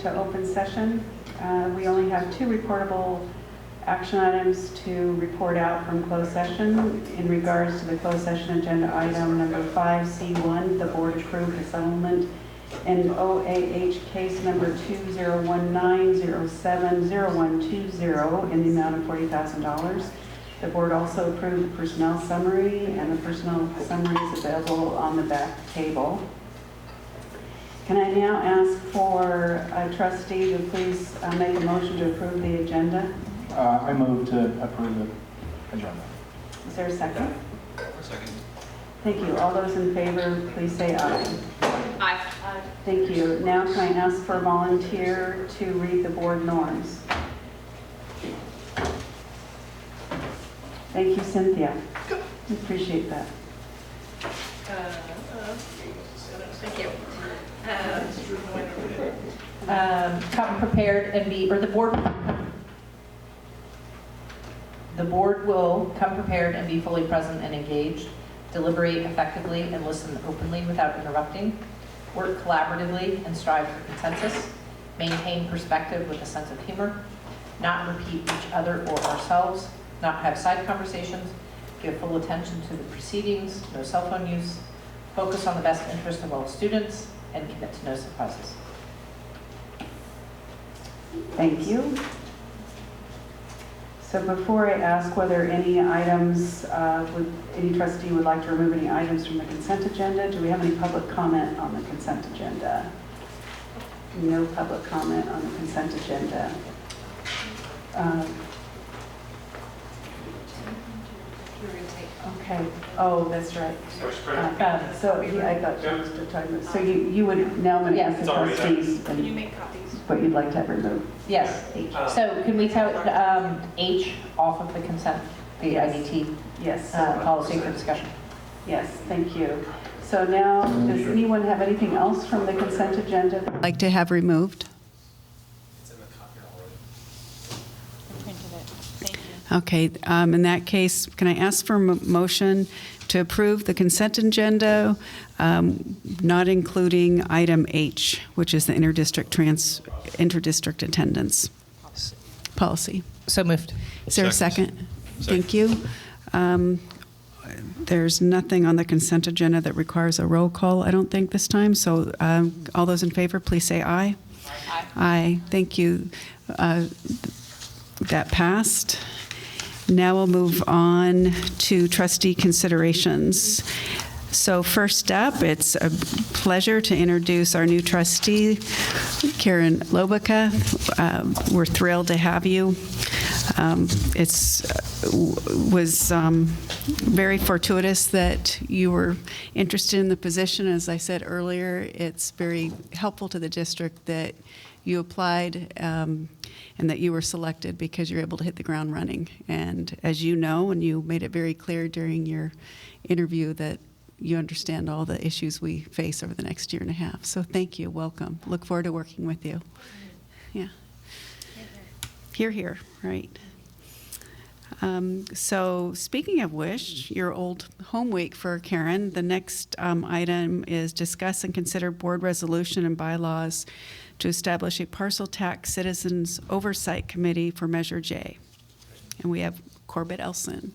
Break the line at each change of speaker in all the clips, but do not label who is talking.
to open session. We only have 2 reportable action items to report out from closed session. In regards to the closed session agenda item number 5C1, the board approved a settlement in OAH case number 2019070120 in the amount of $40,000. The board also approved the personnel summary, and the personnel summary is available on the back table. Can I now ask for a trustee to please make a motion to approve the agenda?
I move to approve the agenda.
Is there a second?
Second.
Thank you. All those in favor, please say aye.
Aye.
Thank you. Now can I ask for a volunteer to read the board norms? Thank you, Cynthia. Appreciate that.
Thank you.
Come prepared and be, or the board will come prepared and be fully present and engaged, deliberate effectively and listen openly without interrupting, work collaboratively and strive for consensus, maintain perspective with a sense of humor, not repeat each other or ourselves, not have side conversations, give full attention to the proceedings, no cell phone use, focus on the best interest of all students, and commit to no surprises.
Thank you. So before I ask whether any items, any trustee would like to remove any items from the consent agenda, do we have any public comment on the consent agenda? No public comment on the consent agenda. Okay. Oh, that's right. So yeah, I got you, Mr. Timer. So you would now ask the trustees
Can you make copies?
what you'd like to have removed.
Yes. So can we tell H off of the consent, the
Yes.
IDT
Yes.
policy for discussion?
Yes, thank you. So now, does anyone have anything else from the consent agenda they'd like to have removed?
It's in the copy already.
I printed it. Thank you.
Okay, in that case, can I ask for a motion to approve the consent agenda, not including item H, which is the interdistrict attendance policy?
So moved.
Is there a second? Thank you. There's nothing on the consent agenda that requires a roll call, I don't think, this time. So all those in favor, please say aye.
Aye.
Aye. Thank you. That passed. Now we'll move on to trustee considerations. So first up, it's a pleasure to introduce our new trustee, Karen Lobica. We're thrilled to have you. It was very fortuitous that you were interested in the position. As I said earlier, it's very helpful to the district that you applied and that you were selected because you're able to hit the ground running. And as you know, and you made it very clear during your interview, that you understand all the issues we face over the next year and a half. So thank you, welcome. Look forward to working with you. Yeah. Hear, hear, right. So speaking of which, your old home week for Karen, the next item is discuss and consider board resolution and bylaws to establish a parcel tax citizens oversight committee for Measure J. And we have Corbett Elson.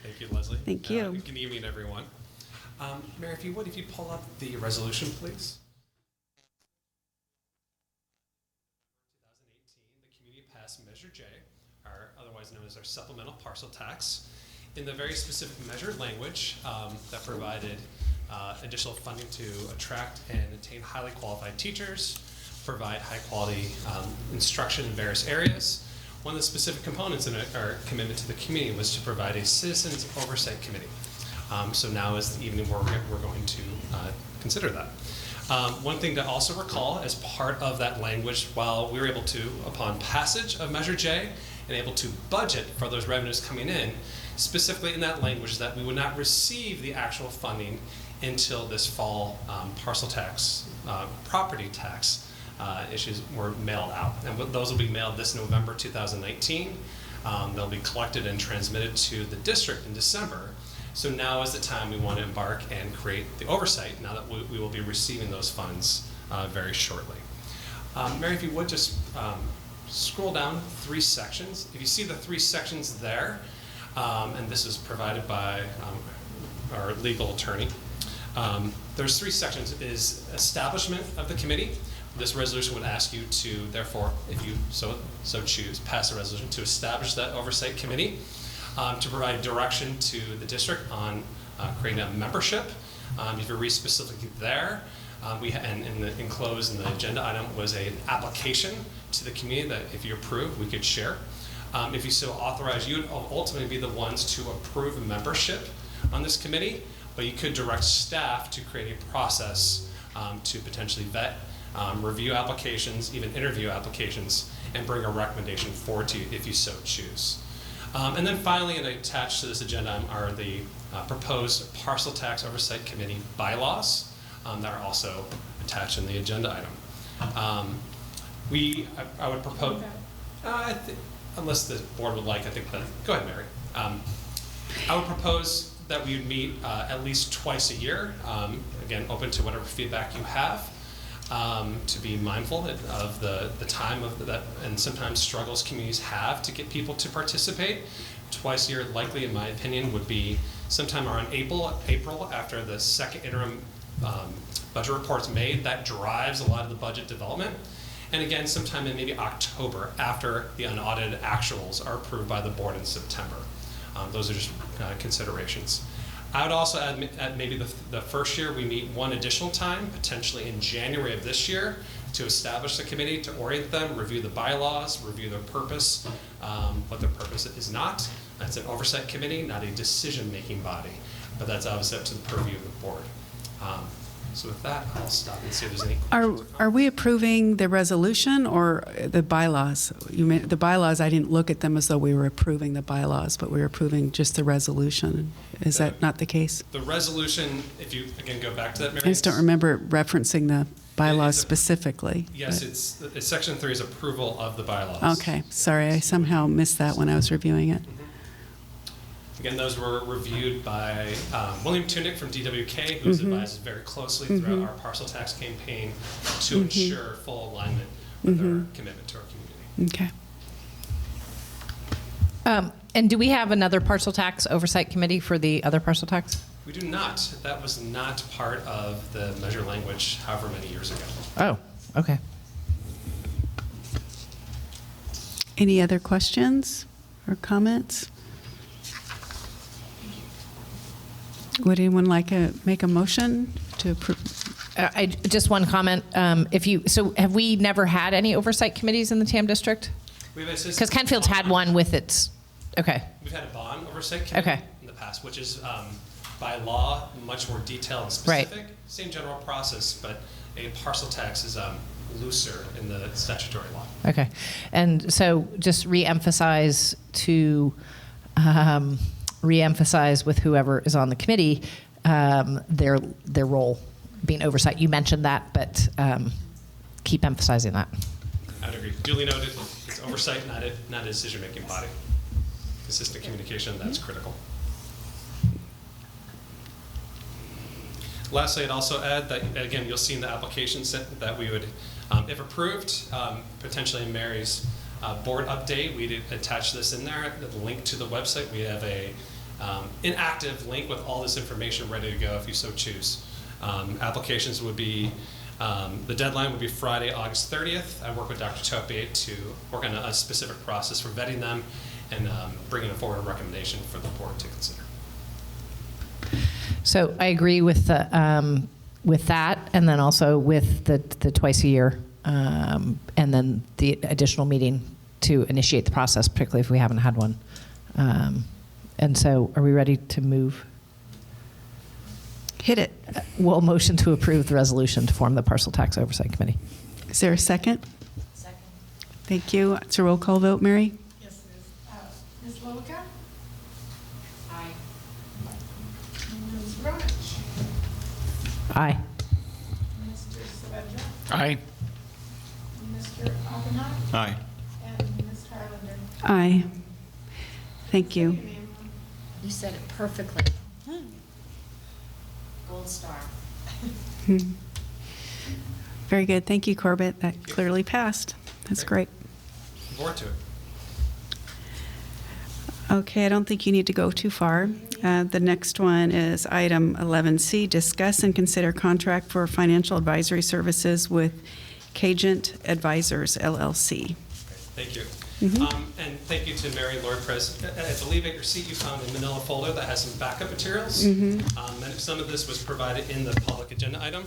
Thank you, Leslie.
Thank you.
Good evening, everyone. Mayor, if you pull up the resolution, please. 2018, the community passed Measure J, or otherwise known as our supplemental parcel tax, in the very specific measured language that provided additional funding to attract and attain highly qualified teachers, provide high quality instruction in various areas. One of the specific components in our commitment to the community was to provide a citizens oversight committee. So now is the evening where we're going to consider that. One thing to also recall as part of that language, while we were able to, upon passage of Measure J, and able to budget for those revenues coming in, specifically in that language, is that we would not receive the actual funding until this fall parcel tax, property tax issues were mailed out. And those will be mailed this November 2019. They'll be collected and transmitted to the district in December. So now is the time we want to embark and create the oversight, now that we will be receiving those funds very shortly. Mary, if you would just scroll down 3 sections. If you see the 3 sections there, and this is provided by our legal attorney, there's 3 sections. Is establishment of the committee. This resolution would ask you to, therefore, if you so choose, pass a resolution to establish that oversight committee, to provide direction to the district on creating a membership. If you read specifically there, enclosed in the agenda item was an application to the community that if you approve, we could share. If you so authorize, you would ultimately be the ones to approve membership on this committee, but you could direct staff to create a process to potentially vet, review applications, even interview applications, and bring a recommendation forward to you if you so choose. And then finally, and attached to this agenda item are the proposed Parcel Tax Oversight Committee bylaws that are also attached in the agenda item. I would propose, unless the board would like, I think that, go ahead, Mary. I would propose that we would meet at least twice a year, again, open to whatever feedback you have, to be mindful of the time of that, and sometimes struggles communities have to get people to participate. Twice a year, likely, in my opinion, would be sometime around April after the second interim budget report's made. That drives a lot of the budget development. And again, sometime in maybe October after the unaudited actuals are approved by the board in September. Those are just considerations. I would also add maybe the first year we meet one additional time, potentially in January of this year, to establish the committee, to orient them, review the bylaws, review their purpose, what their purpose is not. It's an oversight committee, not a decision-making body, but that's obviously up to the purview of the board. So with that, I'll stop and see if there's any questions.
Are we approving the resolution or the bylaws? You mean the bylaws? I didn't look at them as though we were approving the bylaws, but we were approving just the resolution. Is that not the case?
The resolution, if you again go back to that, Mary.
I just don't remember referencing the bylaws specifically.
Yes,
but.
it's section 3 is approval of the bylaws.
Okay, sorry, I somehow missed that when I was reviewing it.
Again, those were reviewed by William Tunick from DWK, who's advised very closely throughout our parcel tax campaign to ensure full alignment with our commitment to our community.
Okay.
And do we have another parcel tax oversight committee for the other parcel tax?
We do not. That was not part of the measure language however many years ago.
Oh, okay.
Any other questions or comments? Would anyone like to make a motion to approve?
Just one comment. So have we never had any oversight committees in the TAM district? Because Kentfield's had one with its, okay.
We've had a bond oversight committee in the past, which is by law much more detailed and specific. Right. Same general process, but a parcel tax is looser in the statutory law.
Okay. And so just re-emphasize with whoever is on the committee, their role being oversight. You mentioned that, but keep emphasizing that.
I would agree. Duly noted, it's oversight, not a decision-making body. Consistent communication, that's critical. Lastly, I'd also add that, again, you'll see in the application set that we would, if approved, potentially in Mary's board update, we'd attach this in there, the link to the website. We have a inactive link with all this information ready to go if you so choose. Applications would be, the deadline would be Friday, August 30th. I work with Dr. Topier to work on a specific process for vetting them and bringing forward a recommendation for the board to consider.
So I agree with that, and then also with the twice a year, and then the additional meeting to initiate the process, particularly if we haven't had one. And so, are we ready to move?
Hit it.
We'll motion to approve the resolution to form the Parcel Tax Oversight Committee.
Is there a second?
Second.
Thank you. It's a roll call vote, Mary?
Yes, it is. Ms. Lowica?
Aye.
Ms. Roach?
Aye.
Mr. Saavedra?
Aye.
Mr. Oppenheim?
Aye.
And Ms. Harlander?
Aye. Thank you.
Ma'am.
You said it perfectly. Gold star.
Very good. Thank you, Corbett. That clearly passed. That's great.
Look forward to it.
Okay, I don't think you need to go too far. The next one is item 11C, discuss and consider contract for financial advisory services with Cagent Advisors, LLC.
Thank you. And thank you to Mary Lord-Press. I believe at your seat you found a manila folder that has some backup materials. And some of this was provided in the public agenda item.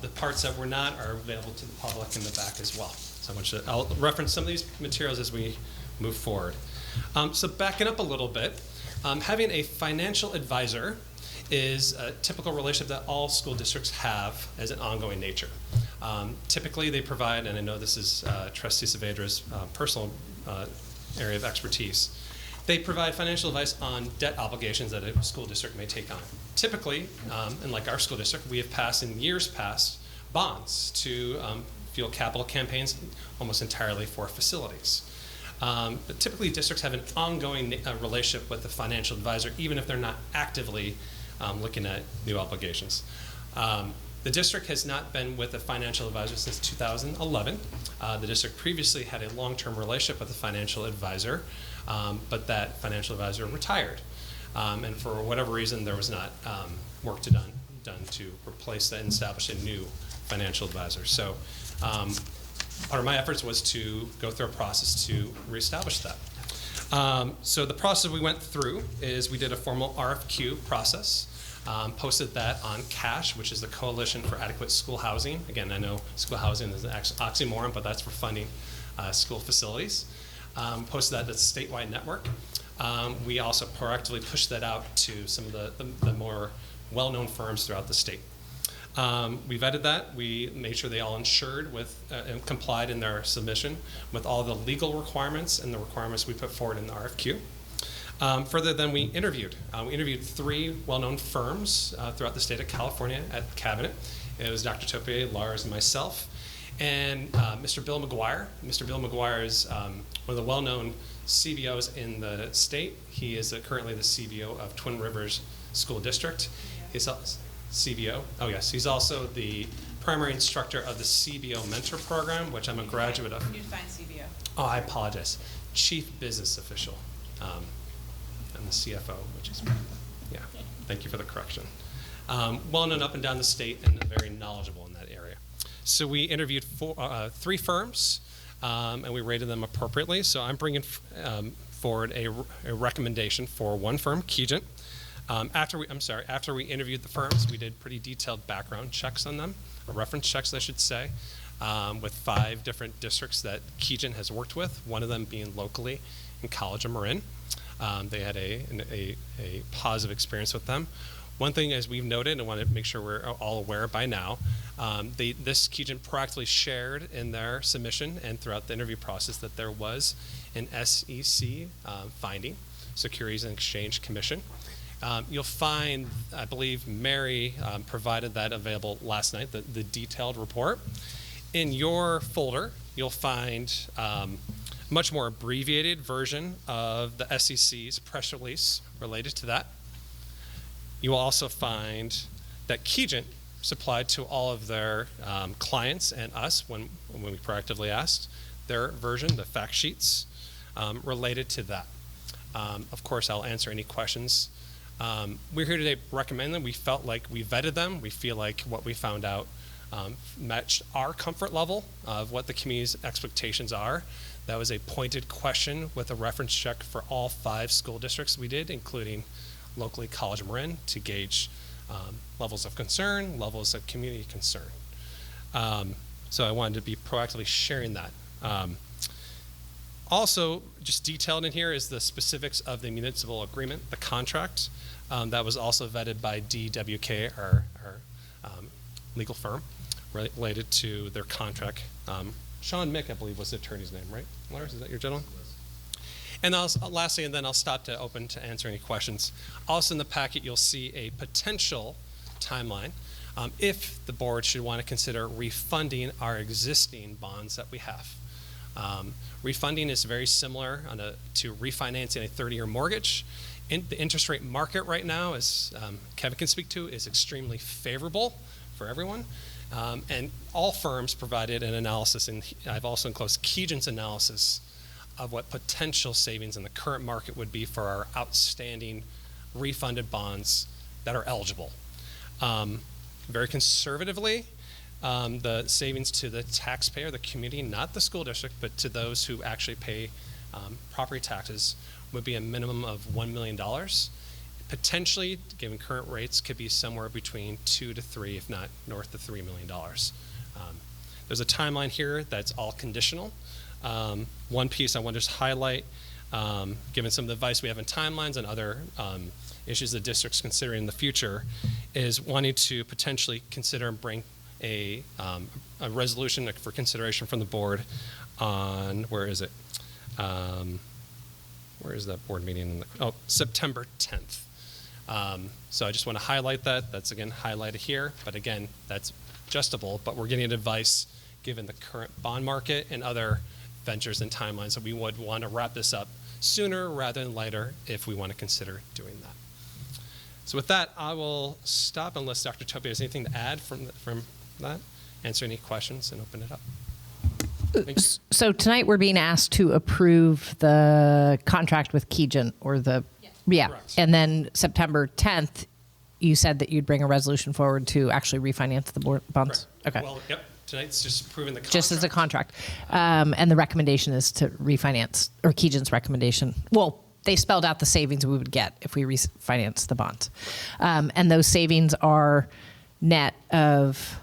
The parts that were not are available to the public in the back as well. So I'll reference some of these materials as we move forward. So backing up a little bit, having a financial advisor is a typical relationship that all school districts have as an ongoing nature. Typically they provide, and I know this is Trustee Saavedra's personal area of expertise, they provide financial advice on debt obligations that a school district may take on. Typically, and like our school district, we have passed in years past bonds to fuel capital campaigns almost entirely for facilities. But typically districts have an ongoing relationship with the financial advisor, even if they're not actively looking at new obligations. The district has not been with a financial advisor since 2011. The district previously had a long-term relationship with a financial advisor, but that financial advisor retired. And for whatever reason, there was not work done to replace that and establish a new financial advisor. So part of my efforts was to go through a process to reestablish that. So the process we went through is we did a formal RFQ process, posted that on CASH, which is the Coalition for Adequate School Housing. Again, I know school housing is an oxymoron, but that's for funding school facilities. Posted that to the statewide network. We also proactively pushed that out to some of the more well-known firms throughout the state. We vetted that. We made sure they all insured with and complied in their submission with all the legal requirements and the requirements we put forward in the RFQ. Further, then we interviewed. We interviewed 3 well-known firms throughout the state of California at the cabinet. It was Dr. Topier, Lars, and myself, and Mr. Bill McGuire. Mr. Bill McGuire is one of the well-known CBOs in the state. He is currently the CBO of Twin Rivers School District. He's CBO. Oh yes, he's also the primary instructor of the CBO Mentor Program, which I'm a graduate of.
Can you define CBO?
Oh, I apologize. Chief Business Official. I'm the CFO, which is, yeah, thank you for the correction. Well known up and down the state and very knowledgeable in that area. So we interviewed 3 firms, and we rated them appropriately. So I'm bringing forward a recommendation for one firm, Cagent. After we interviewed the firms, we did pretty detailed background checks on them, or reference checks, I should say, with 5 different districts that Cagent has worked with, one of them being locally in College of Marin. They had a positive experience with them. One thing, as we've noted, and I want to make sure we're all aware by now, this Cagent proactively shared in their submission and throughout the interview process that there was an SEC finding, Securities and Exchange Commission. You'll find, I believe Mary provided that available last night, the detailed report. In your folder, you'll find a much more abbreviated version of the SEC's press release related to that. You will also find that Cagent supplied to all of their clients and us, when we proactively asked, their version, the fact sheets related to that. Of course, I'll answer any questions. We're here today to recommend them. We felt like we vetted them. We feel like what we found out matched our comfort level of what the community's expectations are. That was a pointed question with a reference check for all 5 school districts we did, including locally College of Marin, to gauge levels of concern, levels of community concern. So I wanted to be proactively sharing that. Also, just detailed in here is the specifics of the municipal agreement, the contract. That was also vetted by DWK, our legal firm, related to their contract. Sean Mick, I believe, was the attorney's name, right? Lars, is that your gentleman? And lastly, and then I'll stop to open to answer any questions. Also in the packet, you'll see a potential timeline if the board should want to consider refunding our existing bonds that we have. Refunding is very similar to refinancing a 30-year mortgage. The interest rate market right now, as Kevin can speak to, is extremely favorable for everyone. And all firms provided an analysis, and I've also enclosed Keegan's analysis of what potential savings in the current market would be for our outstanding refunded bonds that are eligible. Very conservatively, the savings to the taxpayer, the community, not the school district, but to those who actually pay property taxes, would be a minimum of $1 million. Potentially, given current rates, could be somewhere between 2 to 3, if not north of $3 million. There's a timeline here that's all conditional. One piece I want to just highlight, given some of the advice we have in timelines and other issues the district's considering in the future, is wanting to potentially consider and bring a resolution for consideration from the board on, where is it? Where is that board meeting? September 10th. So I just want to highlight that. That's again highlighted here, but again, that's adjustable, but we're getting advice given the current bond market and other ventures and timelines that we would want to wrap this up sooner rather than later if we want to consider doing that. So with that, I will stop unless Dr. Topi has anything to add from that, answer any questions and open it up. Thank you.
So tonight we're being asked to approve the contract with Keegan, or the, yeah.
Correct.
And then September 10th, you said that you'd bring a resolution forward to actually refinance the bonds?
Correct.
Okay.
Well, yep, tonight's just approving the contract.
Just as a contract. And the recommendation is to refinance, or Keegan's recommendation. Well, they spelled out the savings we would get if we refinance the bonds. And those savings are net of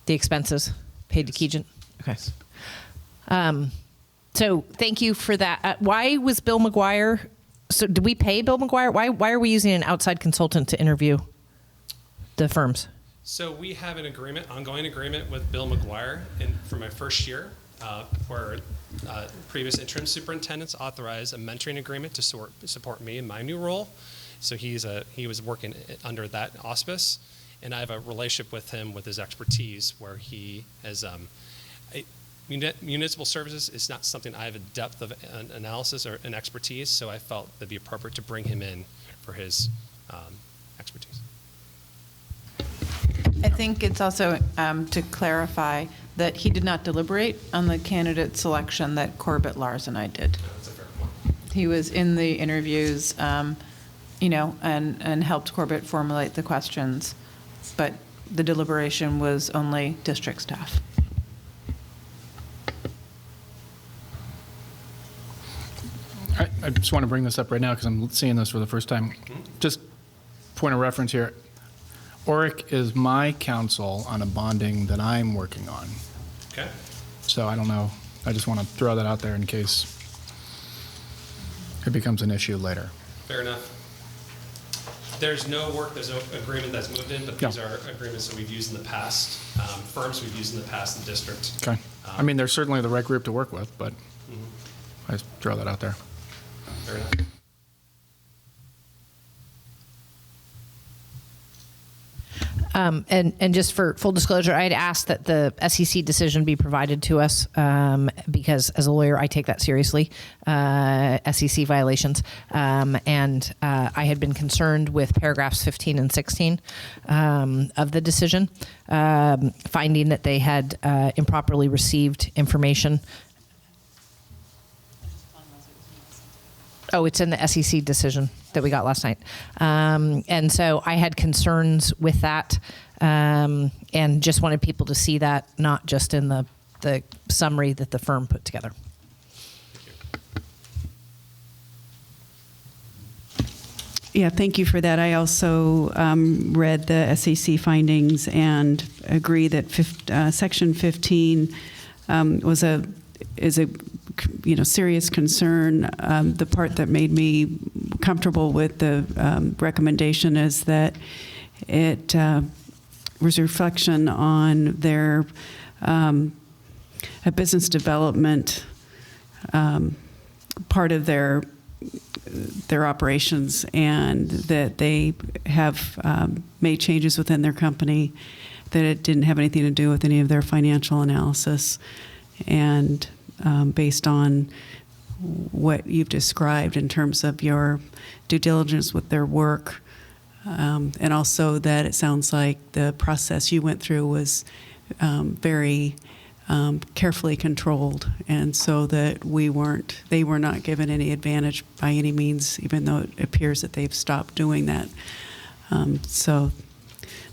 the expenses paid to Keegan? Okay. So thank you for that. Why was Bill McGuire, so did we pay Bill McGuire? Why are we using an outside consultant to interview the firms?
So we have an agreement, ongoing agreement with Bill McGuire for my first year, where previous interim superintendents authorized a mentoring agreement to support me in my new role. So he was working under that auspice, and I have a relationship with him with his expertise where he has municipal services is not something I have a depth of analysis or an expertise, so I felt it'd be appropriate to bring him in for his expertise.
I think it's also to clarify that he did not deliberate on the candidate selection that Corbett, Lars, and I did.
That's a fair point.
He was in the interviews, and helped Corbett formulate the questions, but the deliberation was only district staff.
I just want to bring this up right now because I'm seeing this for the first time. Just point of reference here. ORIC is my counsel on a bonding that I'm working on.
Okay.
So I don't know. I just want to throw that out there in case it becomes an issue later.
Fair enough. There's no agreement that's moved in, but these are agreements that we've used in the past, firms we've used in the past in the district.
Okay. I mean, they're certainly the right group to work with, but I just throw that out there.
Fair enough.
And just for full disclosure, I'd asked that the SEC decision be provided to us because as a lawyer, I take that seriously, SEC violations. And I had been concerned with paragraphs 15 and 16 of the decision, finding that they had improperly received information. Oh, it's in the SEC decision that we got last night. And so I had concerns with that and just wanted people to see that, not just in the summary that the firm put together.
Yeah, thank you for that. I also read the SEC findings and agree that Section 15 is a serious concern. The part that made me comfortable with the recommendation is that it was a reflection on their a business development part of their operations, and that they have made changes within their company, that it didn't have anything to do with any of their financial analysis. And based on what you've described in terms of your due diligence with their work, And also that it sounds like the process you went through was very carefully controlled, and so that they were not given any advantage by any means, even though it appears that they've stopped doing that.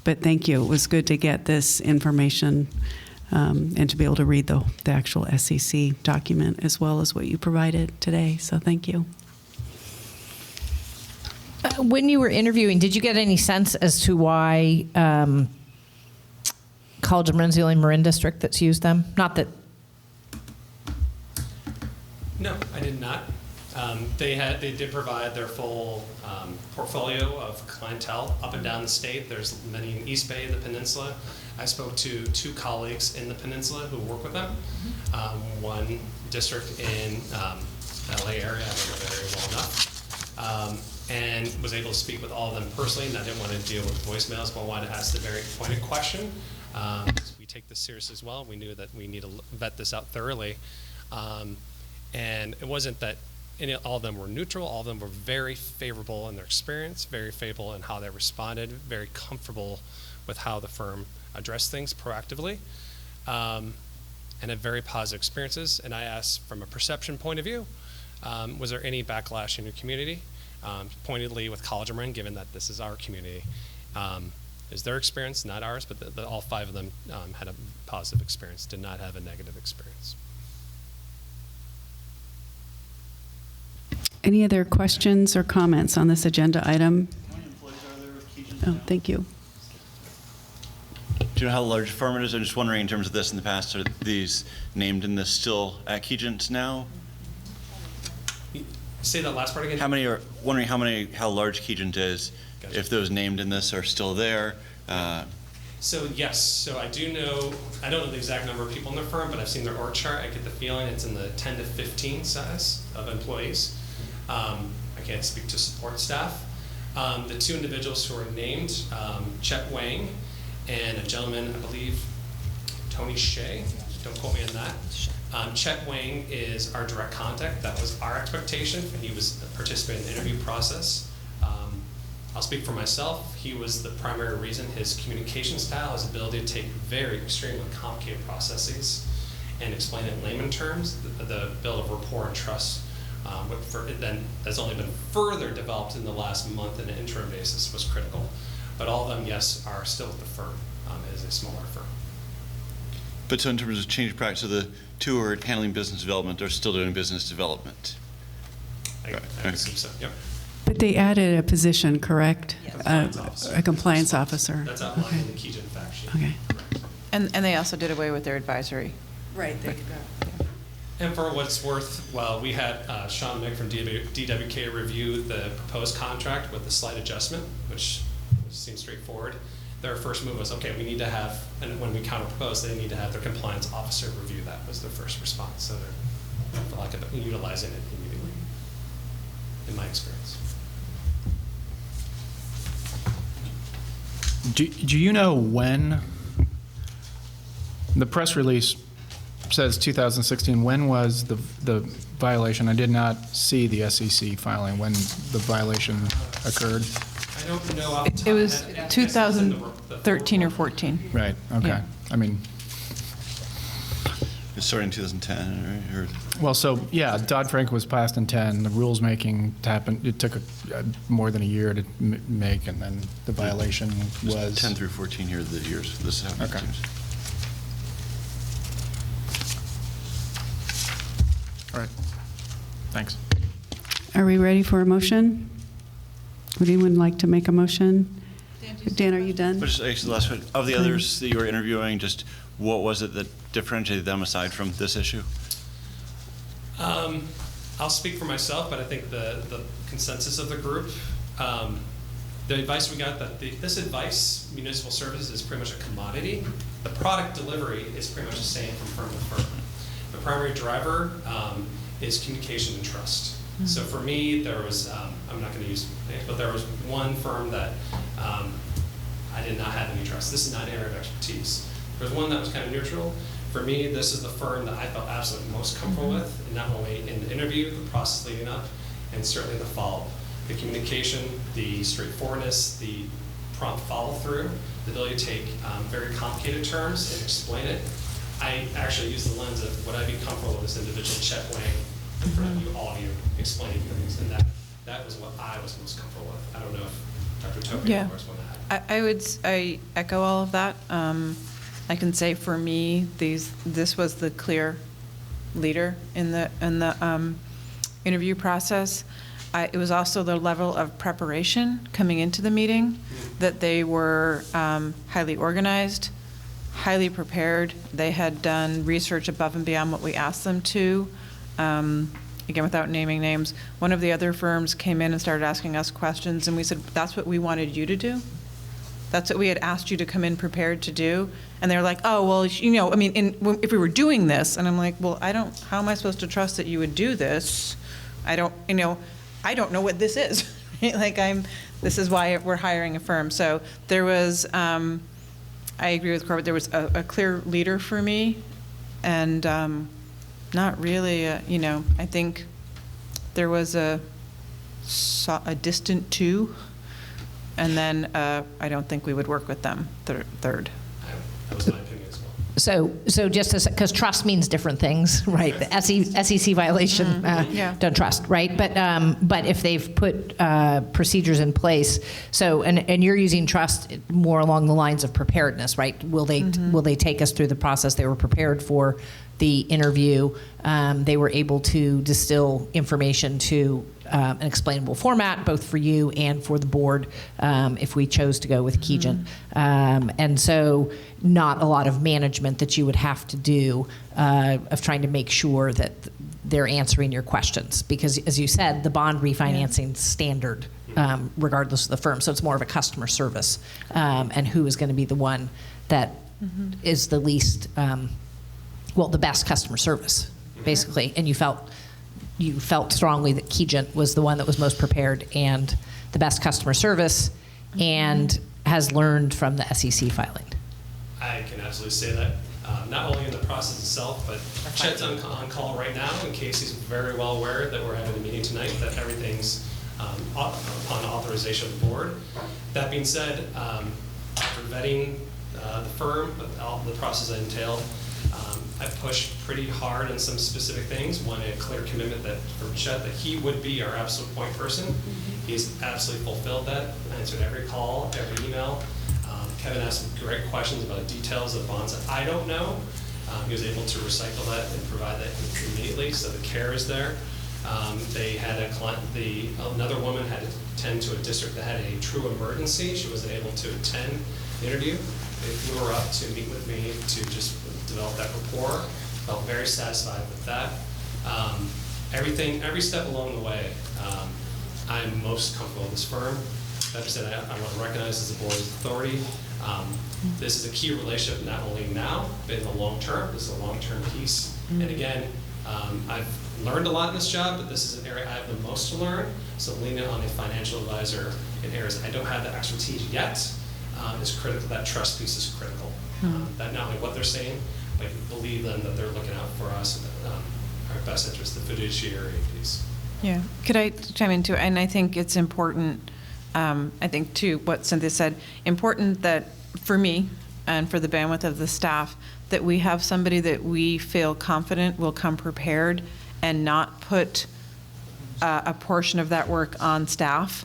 But thank you. It was good to get this information and to be able to read the actual SEC document as well as what you provided today. So thank you.
When you were interviewing, did you get any sense as to why College of Marin's the only Marin district that's used them? Not that.
No, I did not. They did provide their full portfolio of clientele up and down the state. There's many in East Bay, the peninsula. I spoke to 2 colleagues in the peninsula who work with them. One district in LA area, I don't know the area well enough, and was able to speak with all of them personally, and I didn't want to deal with voicemails, but I wanted to ask the very pointed question. We take this seriously as well. We knew that we need to vet this out thoroughly. And it wasn't that all of them were neutral. All of them were very favorable in their experience, very favorable in how they responded, very comfortable with how the firm addressed things proactively, and had very positive experiences. And I asked, from a perception point of view, was there any backlash in your community? Pointedly with College of Marin, given that this is our community. Is their experience, not ours, but all 5 of them had a positive experience, did not have a negative experience.
Any other questions or comments on this agenda item?
How many employees are there with Keegan
Oh,
now?
thank you.
Do you know how large a firm it is? I'm just wondering, in terms of this in the past, are these named in this still at Keegan now?
Say that last part again.
How large Keegan is,
Gotcha.
if those named in this are still there?
So yes, so I do know, I don't know the exact number of people in the firm, but I've seen their org chart. I get the feeling it's in the 10 to 15 size of employees. I can't speak to support staff. The 2 individuals who are named, Chet Wang and a gentleman, I believe, Tony Shea, don't quote me on that. Chet Wang is our direct contact. That was our expectation. He was participating in the interview process. I'll speak for myself. He was the primary reason. His communication style, his ability to take very extremely complicated processes and explain it in layman terms, the build of rapport and trust, then has only been further developed in the last month on an interim basis, was critical. But all of them, yes, are still with the firm. It is a smaller firm.
But so in terms of change of practice, so the 2 who are handling business development are still doing business development?
I assume so, yep.
But they added a position, correct?
Compliance officer.
A compliance officer.
That's outlined
Okay.
in the Keegan fact sheet.
Okay.
Correct.
And they also did away with their advisory.
Right.
And for what it's worth, well, we had Sean Mick from DWK review the proposed contract with the slight adjustment, which seems straightforward. Their first move was, okay, we need to have, and when we counter-proposed, they need to have their compliance officer review that, was their first response. So they're, for lack of it, utilizing it immediately, in my experience.
Do you know when the press release says 2016? When was the violation? I did not see the SEC filing when the violation occurred.
I don't know off the top
It
of
was
my head. I guess it's in the
2013 or 14.
Right. Okay.
Yeah.
I mean,
It started in 2010, right? Or
well, so yeah, Dodd-Frank was passed in 10. The rules making happened. It took more than a year to make, and then the violation was
10 through 14 here are the years. This is how it
Okay.
seems.
All right. Thanks.
Are we ready for a motion? Would anyone like to make a motion? Dan, are you done?
But just actually, the last one, of the others that you were interviewing, just what was it that differentiated them aside from this issue?
I'll speak for myself, but I think the consensus of the group, the advice we got, that this advice, municipal services, is pretty much a commodity. The product delivery is pretty much the same from firm to firm. The primary driver is communication and trust. So for me, there was, I'm not going to use names, but there was one firm that I did not have any trust. This is not an area of expertise. There was one that was kind of neutral. For me, this is the firm that I felt absolutely most comfortable with, and not only in the interview, the process leading up, and certainly the follow-up. The communication, the straightforwardness, the prompt follow-through, the ability to take very complicated terms and explain it. I actually use the lens of would I be comfortable with this individual Chet Wang in front of you, all of you, explaining things, and that was what I was most comfortable with. I don't know if Dr. Toby
Yeah.
or want to add.
I echo all of that. I can say for me, this was the clear leader in the interview process. It was also the level of preparation coming into the meeting, that they were highly organized, highly prepared. They had done research above and beyond what we asked them to. Again, without naming names, one of the other firms came in and started asking us questions, and we said, that's what we wanted you to do. That's what we had asked you to come in prepared to do. And they were like, oh, well, you know, I mean, if we were doing this, and I'm like, well, how am I supposed to trust that you would do this? I don't know what this is. Like, this is why we're hiring a firm. So there was, I agree with Corbett, there was a clear leader for me, and not really, I think there was a distant two, and then I don't think we would work with them third.
That was my opinion as well.
So just because trust means different things, right? The SEC violation,
Yeah.
don't trust, right? But if they've put procedures in place, so and you're using trust more along the lines of preparedness, right? Will they take us through the process? They were prepared for the interview. They were able to distill information to an explainable format, both for you and for the board, if we chose to go with Keegan. And so not a lot of management that you would have to do of trying to make sure that they're answering your questions. Because as you said, the bond refinancing standard, regardless of the firm. So it's more of a customer service, and who is going to be the one that is the least, the best customer service, basically. And you felt strongly that Keegan was the one that was most prepared and the best customer service, and has learned from the SEC filing.
I can absolutely say that, not only in the process itself, but Chet's on call right now in case he's very well aware that we're having a meeting tonight, that everything's upon authorization of the board. That being said, after vetting the firm, all the process that entailed, I pushed pretty hard on some specific things. One, a clear commitment from Chet that he would be our absolute point person. He's absolutely fulfilled that. I answered every call, every email. Kevin asked some great questions about details of bonds that I don't know. He was able to recycle that and provide that immediately, so the care is there. They had a client, another woman had to attend to a district that had a true emergency. She wasn't able to attend the interview. They flew her up to meet with me to just develop that rapport. Felt very satisfied with that. Every step along the way, I'm most comfortable with this firm. That said, I want to recognize as a board's authority. This is a key relationship, not only now, but in the long term. This is a long-term piece. And again, I've learned a lot in this job, but this is an area I have the most to learn. So leaning on a financial advisor in areas I don't have the expertise yet is critical. That trust piece is critical. That not only what they're saying, but believe them that they're looking out for us, our best interest, the fiduciary piece.
Yeah. Could I chime in too? And I think it's important, I think too, what Cynthia said, important that for me and for the bandwidth of the staff, that we have somebody that we feel confident will come prepared and not put a portion of that work on staff.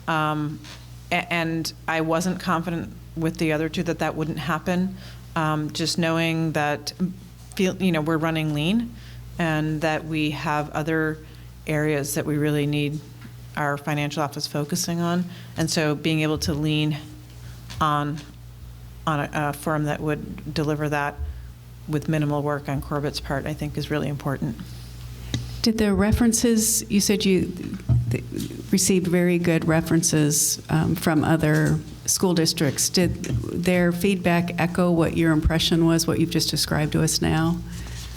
And I wasn't confident with the other two that wouldn't happen. Just knowing that, we're running lean, and that we have other areas that we really need our financial office focusing on. And so being able to lean on a firm that would deliver that with minimal work on Corbett's part, I think is really important.
Did the references, you said you received very good references from other school districts. Did their feedback echo what your impression was, what you've just described to us now?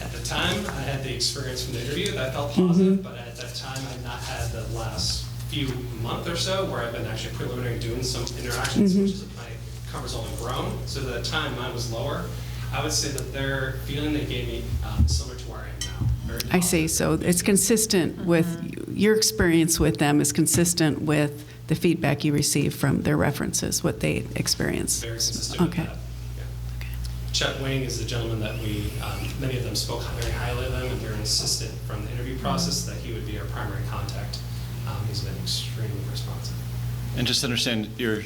At the time, I had the experience from the interview that felt positive, but at that time, I had not had the last few month or so where I've been actually preliminary doing some interactions, which is my cover's only grown. So at that time, mine was lower. I would say that their feeling they gave me is similar to where I am now. very
I see. So it's consistent with, your experience with them is consistent with the feedback you receive from their references, what they experience.
Very consistent with
Okay.
that. Yeah. Chet Wing is the gentleman that many of them spoke very highly of them, and very insistent from the interview process that he would be our primary contact. He's been extremely responsive.
And just to understand your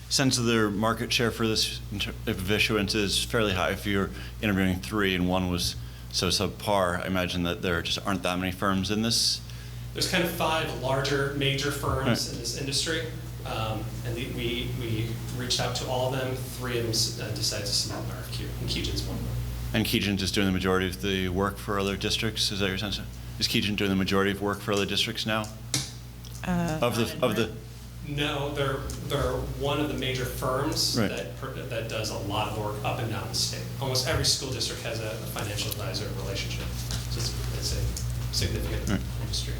sense of their market share for this type of issuance is fairly high. If you're interviewing 3 and 1 was so subpar, I imagine that there just aren't that many firms in this.
There's kind of 5 larger major firms
Right.
in this industry, and we reached out to all of them. 3 of them decided to submit an RFQ, and Keegan's one of them.
And Keegan is doing the majority of the work for other districts. Is that your sense? Is Keegan doing the majority of work for other districts now? Of the.
No, they're one of the major firms
Right.
that does a lot of work up and down the state. Almost every school district has a financial advisor relationship, so it's a significant
Right.
industry.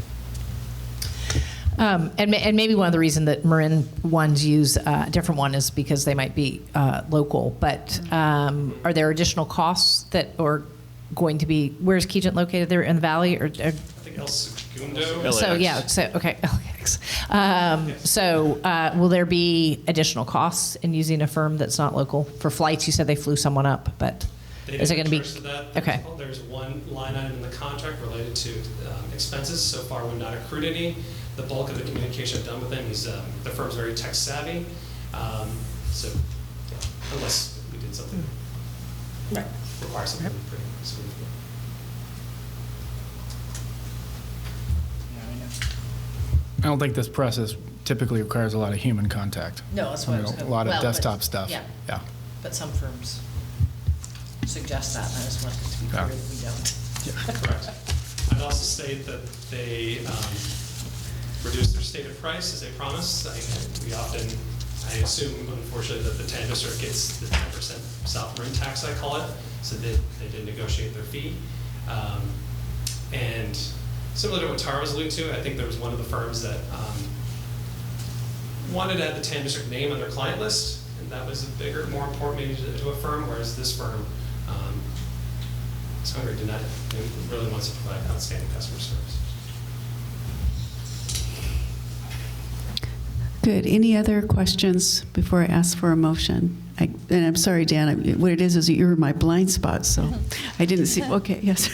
And maybe one of the reasons that Marin ones use a different one is because they might be local. But are there additional costs that are going to be? Where's Keegan located? There in the valley, or
I think El Segundo.
LAX.
so yeah. So okay, LAX. So will there be additional costs in using a firm that's not local for flights? You said they flew someone up, but
They
is it going
didn't
to be?
charge for that.
Okay.
There's one line item in the contract related to expenses. So far, we've not accrued any. The bulk of the communication I've done with him, the firm's very tech savvy. So unless we did something, require something pretty smooth.
I don't think this process typically requires a lot of human contact.
No, that's
I mean, a lot of desktop stuff.
Yeah.
Yeah.
But some firms suggest that, and I just want it to be
Yeah.
clear that we don't.
Correct. I'd also state that they reduced their stated price as they promised. I assume, unfortunately, that the TAN district gets the 10% South Marin tax, I call it, so they did negotiate their fee. And similar to what Tara was alluding to, I think there was one of the firms that wanted to add the TAN district name on their client list, and that was more important maybe to a firm, whereas this firm is hungry to not, and really wants to provide outstanding customer service.
Good. Any other questions before I ask for a motion? And I'm sorry, Dan, what it is you're my blind spot, so I didn't see. Okay, yes.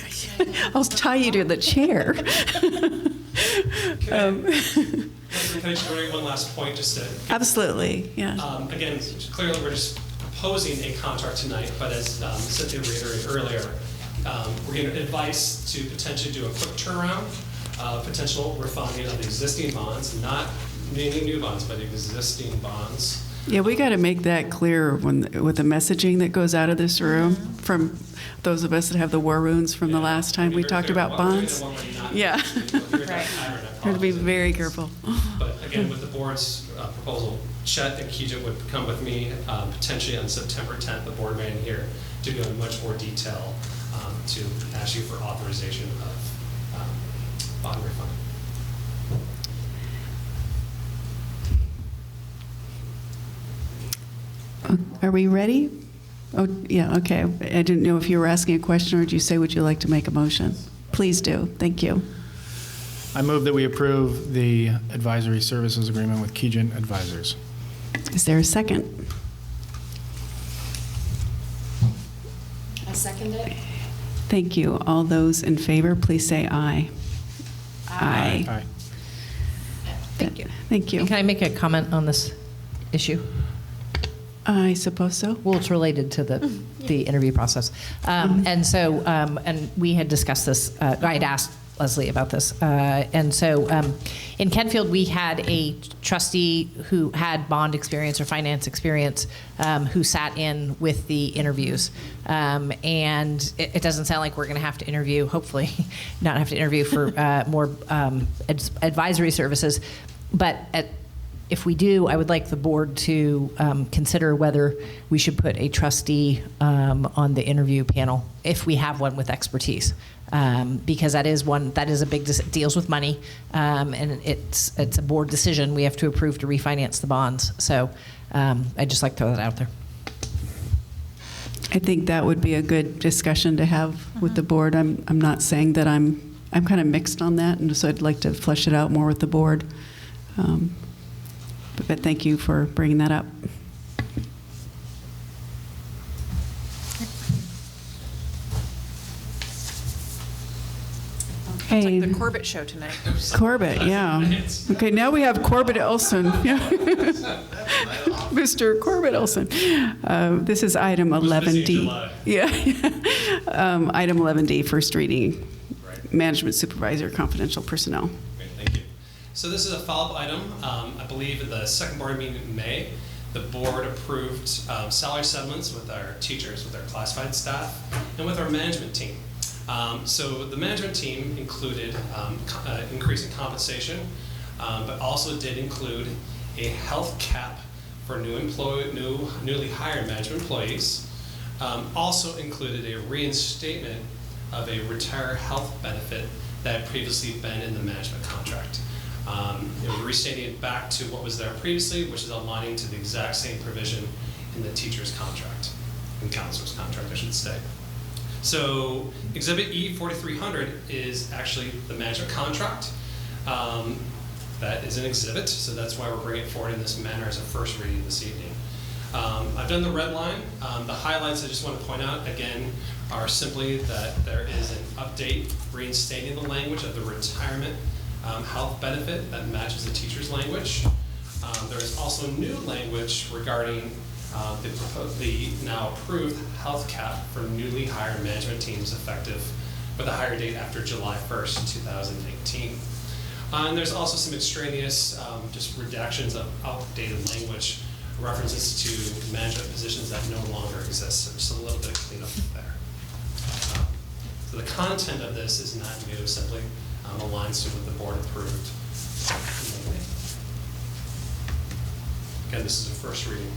I'll tie you to the chair.
Can I just one last point just to...
Absolutely, yeah.
Again, clearly we're just proposing a contract tonight, but as Cynthia reiterated earlier, we're getting advice to potentially do a quick turnaround, potential refunding of the existing bonds, not any new bonds, but existing bonds.
Yeah, we got to make that clear with the messaging that goes out of this room from those of us that have the war wounds from the last time we talked about bonds. Yeah. We have to be very careful.
But again, with the board's proposal, Chet and Keegan would come with me potentially on September 10th, the board meeting here, to go into much more detail to ask you for authorization of bond refund.
Are we ready? Oh, yeah, okay. I didn't know if you were asking a question or did you say, would you like to make a motion? Please do. Thank you.
I move that we approve the advisory services agreement with Keegan Advisors.
Is there a second?
I second it.
Thank you. All those in favor, please say aye. Aye.
Aye.
Thank you.
Thank you.
Can I make a comment on this issue?
I suppose so.
Well, it's related to the interview process. And so, and we had discussed this, I had asked Leslie about this. And so in Kentfield, we had a trustee who had bond experience or finance experience who sat in with the interviews. And it doesn't sound like we're going to have to interview, hopefully not have to interview for more advisory services. But if we do, I would like the board to consider whether we should put a trustee on the interview panel if we have one with expertise, because that is a big deals with money, and it's a board decision. We have to approve to refinance the bonds. So I'd just like to throw that out there.
I think that would be a good discussion to have with the board. I'm not saying that I'm kind of mixed on that, and so I'd like to flesh it out more with the board. But thank you for bringing that up.
It's like
Hey,
the Corbett show tonight.
Corbett, yeah. Okay, now we have Corbett Olson. Mr. Corbett Olson. This is item
busy in
11D.
July.
Yeah. Item 11D, first reading, management supervisor, confidential personnel.
Great, thank you. So this is a follow-up item. I believe at the second board meeting in May, the board approved salary settlements with our teachers, with our classified staff, and with our management team. So the management team included increase in compensation, but also did include a health cap for newly hired management employees. Also included a reinstatement of a retired health benefit that had previously been in the management contract. It was restated back to what was there previously, which is aligning to the exact same provision in the teacher's contract, in counselor's contract, I should say. So Exhibit E 4300 is actually the management contract. That is an exhibit, so that's why we're bringing it forward in this manner as a first reading this evening. I've done the red line. The highlights I just want to point out, again, are simply that there is an update reinstating the language of the retirement health benefit that matches the teacher's language. There is also new language regarding the now approved health cap for newly hired management teams effective with a hire date after July 1st, 2018. And there's also some extraneous just redactions of outdated language, references to management positions that no longer exist. So just a little bit of cleanup there. So the content of this is not new, simply aligns to what the board approved. Again, this is a first reading.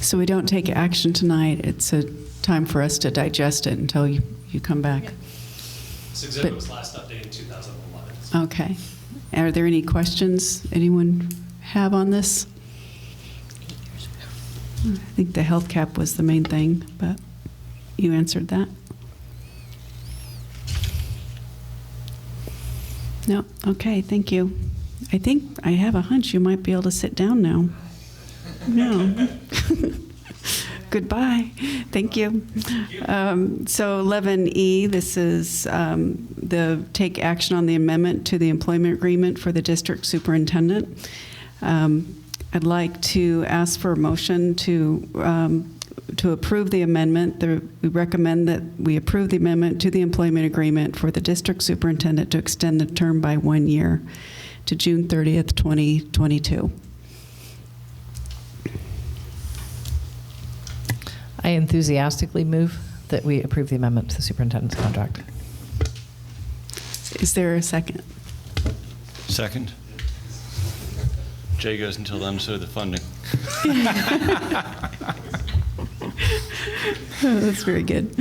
So we don't take action tonight. It's a time for us to digest it until you come back.
This exhibit was last updated in 2011.
Okay. Are there any questions anyone have on this? I think the health cap was the main thing, but you answered that. No? Okay, thank you. I think I have a hunch you might be able to sit down now. No. Goodbye. Thank you. So 11E, this is the take action on the amendment to the employment agreement for the district superintendent. I'd like to ask for a motion to approve the amendment. We recommend that we approve the amendment to the employment agreement for the district superintendent to extend the term by 1 year to June 30th, 2022.
I enthusiastically move that we approve the amendment to the superintendent's contract.
Is there a second?
Second. Jay goes until then, so the funding.
Oh, that's very good.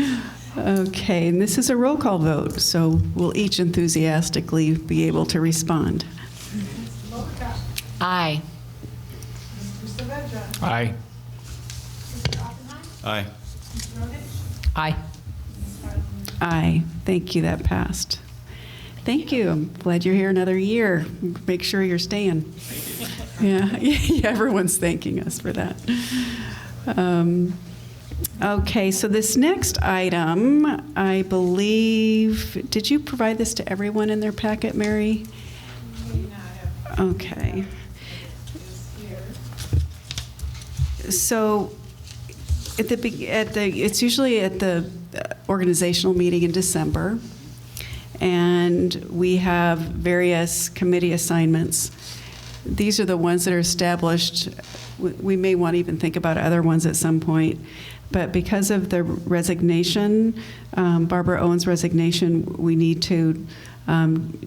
Okay, and this is a roll call vote, so we'll each enthusiastically be able to respond.
Mr. Lowicka,
Aye.
Mr. Saavedra,
Aye.
Mr. Oppenheim,
Aye.
Mr. Rodich,
Aye.
Ms. Harlan.
Aye. Thank you, that passed. Thank you. I'm glad you're here another year. Make sure you're staying. Yeah, yeah, everyone's thanking us for that. Okay, so this next item, I believe, did you provide this to everyone in their packet, Mary?
May not have
Okay.
this here.
So it's usually at the organizational meeting in December, and we have various committee assignments. These are the ones that are established. We may want to even think about other ones at some point, but because of the resignation, Barbara Owen's resignation, we need to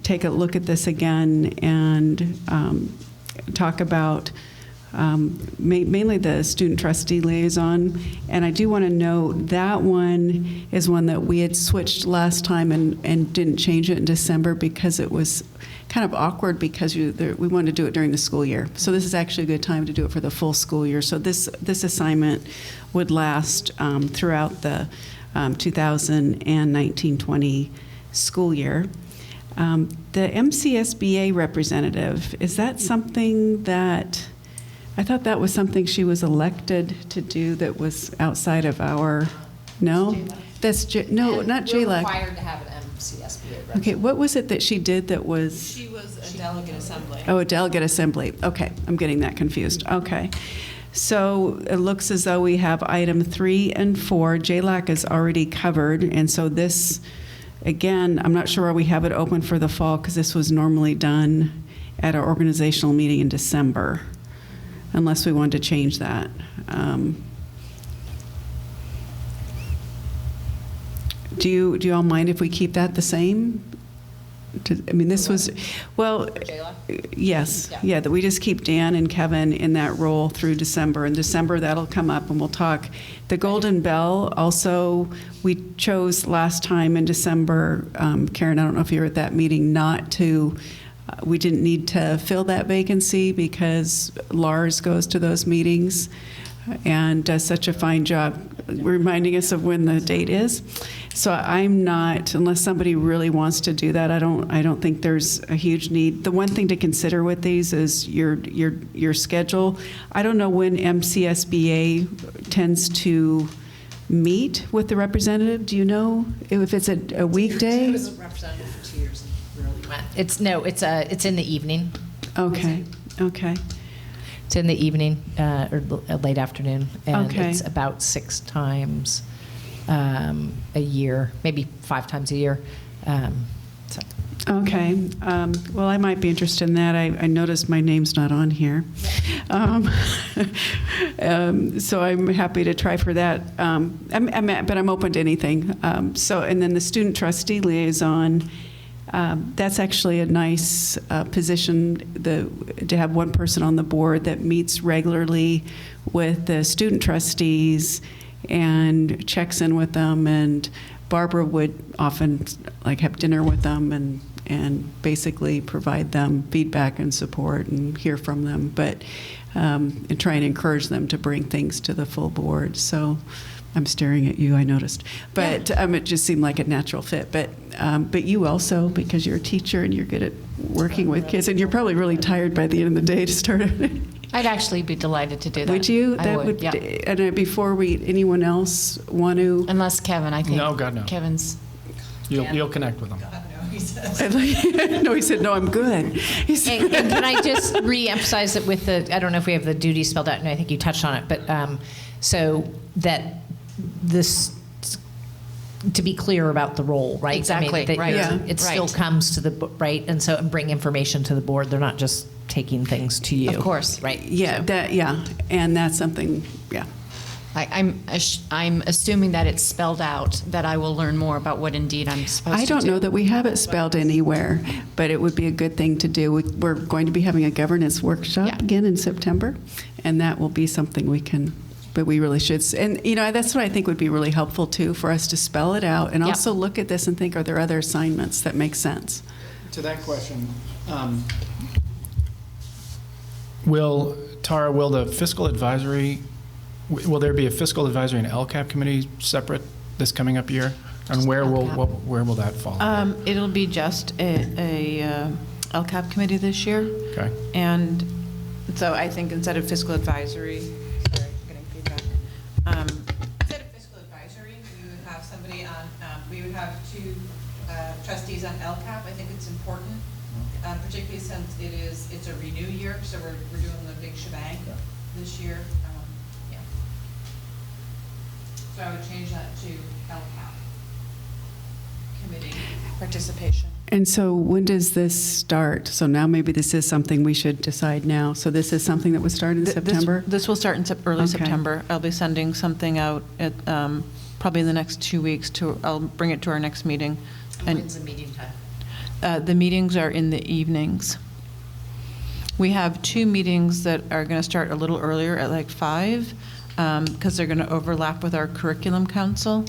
take a look at this again and talk about mainly the student trustee liaison. And I do want to note that one is one that we had switched last time and didn't change it in December because it was kind of awkward because we wanted to do it during the school year. So this is actually a good time to do it for the full school year. So this assignment would last throughout the 2019-20 school year. The MCSBA representative, is that something that, I thought that was something she was elected to do that was outside of our, no? That's, no, not
We're
JLAC.
required to have an MCSBA
Okay, what was it that she did that was?
She was a delegate assembly.
Oh, a delegate assembly. Okay, I'm getting that confused. Okay. So it looks as though we have item 3 and 4. JLAC is already covered, and so this, again, I'm not sure why we have it open for the fall because this was normally done at our organizational meeting in December, unless we wanted to change that. Do you all mind if we keep that the same? I mean, this was, well, yes, yeah, that we just keep Dan and Kevin in that role through December. In December, that'll come up and we'll talk. The Golden Bell, also, we chose last time in December, Karen, I don't know if you were at that meeting, not to, we didn't need to fill that vacancy because Lars goes to those meetings and does such a fine job reminding us of when the date is. So I'm not, unless somebody really wants to do that, I don't think there's a huge need. The one thing to consider with these is your schedule. I don't know when MCSBA tends to meet with the representative. Do you know if it's a weekday?
It was a representative for 2 years and really went. It's in the evening.
Okay. Okay.
It's in the evening or late afternoon, and
Okay.
it's about 6 times a year, maybe 5 times a year. So.
Okay. Well, I might be interested in that. I noticed my name's not on here. So I'm happy to try for that. But I'm open to anything. And then the student trustee liaison, that's actually a nice position to have one person on the board that meets regularly with the student trustees and checks in with them, and Barbara would often have dinner with them and basically provide them feedback and support and hear from them, but and try and encourage them to bring things to the full board. So I'm staring at you, I noticed. But it just seemed like a natural fit. But you also, because you're a teacher and you're good at working with kids, and you're probably really tired by the end of the day to start it.
I'd actually be delighted to do that.
Would you?
I would, yeah.
And before anyone else want to?
Unless Kevin, I think.
No, God, no.
Kevin's.
You'll connect with them.
No, he said, no, I'm good.
And can I just re-emphasize it with I don't know if we have the duties spelled out, and I think you touched on it, but so that this, to be clear about the role, right?
Exactly,
that
right.
Yeah.
It still
Right.
comes to the, right? And so bring information to the board. They're not just taking things to you.
Of course.
Right.
Yeah, and that's something, yeah.
I'm assuming that it's spelled out, that I will learn more about what indeed I'm supposed to do.
I don't know that we have it spelled anywhere, but it would be a good thing to do. We're going to be having a governance workshop
Yeah.
again in September, and that will be something but we really should. And, that's what I think would be really helpful, too, for us to spell it out and
Yep.
also look at this and think, are there other assignments that make sense?
To that question, will the fiscal advisory, will there be a fiscal advisory and LCAP committee separate this coming up year? And where will that fall?
It'll be just a LCAP committee this year.
Okay.
And so I think instead of fiscal advisory, sorry, I'm getting feedback. Instead of fiscal advisory, we would have somebody on, we would have 2 trustees on LCAP. I think it's important, particularly since it's a renew year, so we're doing the big shebang this year. Yeah. So I would change that to LCAP committee participation.
And so when does this start? So now maybe this is something we should decide now. So this is something that would start in September?
This will start in early
Okay.
September. I'll be sending something out at probably in the next 2 weeks. I'll bring it to our next meeting.
And when's the meeting time?
The meetings are in the evenings. We have 2 meetings that are going to start a little earlier at like 5, because they're going to overlap with our curriculum council.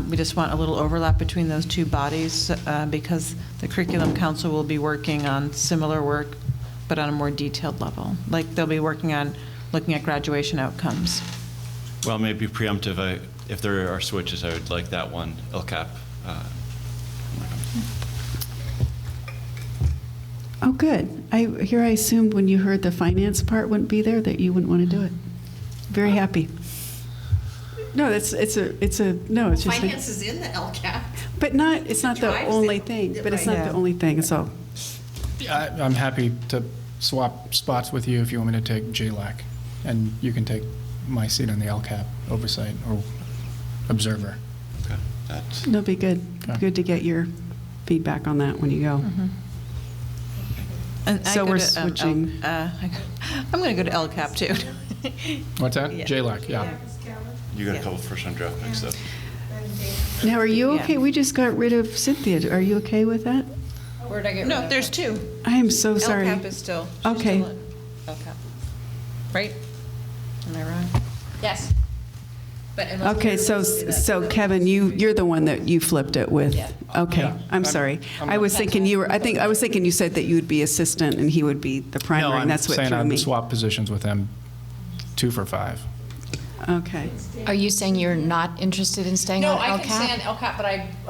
We just want a little overlap between those 2 bodies, because the curriculum council will be working on similar work, but on a more detailed level. Like they'll be working on looking at graduation outcomes.
Well, maybe preemptive, if there are switches, I would like that one, LCAP.
Oh, good. I assumed when you heard the finance part wouldn't be there that you wouldn't want to do it. Very happy. No, it's just
Finance is in the LCAP.
but it's not the
drives
only
it.
thing. But it's
Right.
not the only thing. So
I'm happy to swap spots with you if you want me to take JLAC, and you can take my seat on the LCAP oversight or observer.
Okay, that's,
it'll be good.
Okay.
Good to get your feedback on that when you go.
And I
So
go
we're
to,
switching.
I'm going to go to LCAP too.
What's that?
Yeah.
JLAC, yeah.
you got a couple first-time draft picks, though.
Now, are you okay?
Yeah.
We just got rid of Cynthia. Are you okay with that?
Where'd I get
No, there's 2.
I am so sorry.
LCAP is still. she's
Okay.
still in LCAP. Right? Am I wrong?
Yes. But unless
Okay,
we
so
do that-
so Kevin, you're the one that you flipped it with.
Yeah.
Okay,
Yeah.
I'm sorry.
I'm
I was thinking you said that you would be assistant and he would be the primary,
No,
and
I'm
that's what
saying
threw
I'd
me.
swap positions with them, 2 for 5.
Okay.
Are you saying you're not interested in staying
No,
on
I
LCAP?
can stay on LCAP, but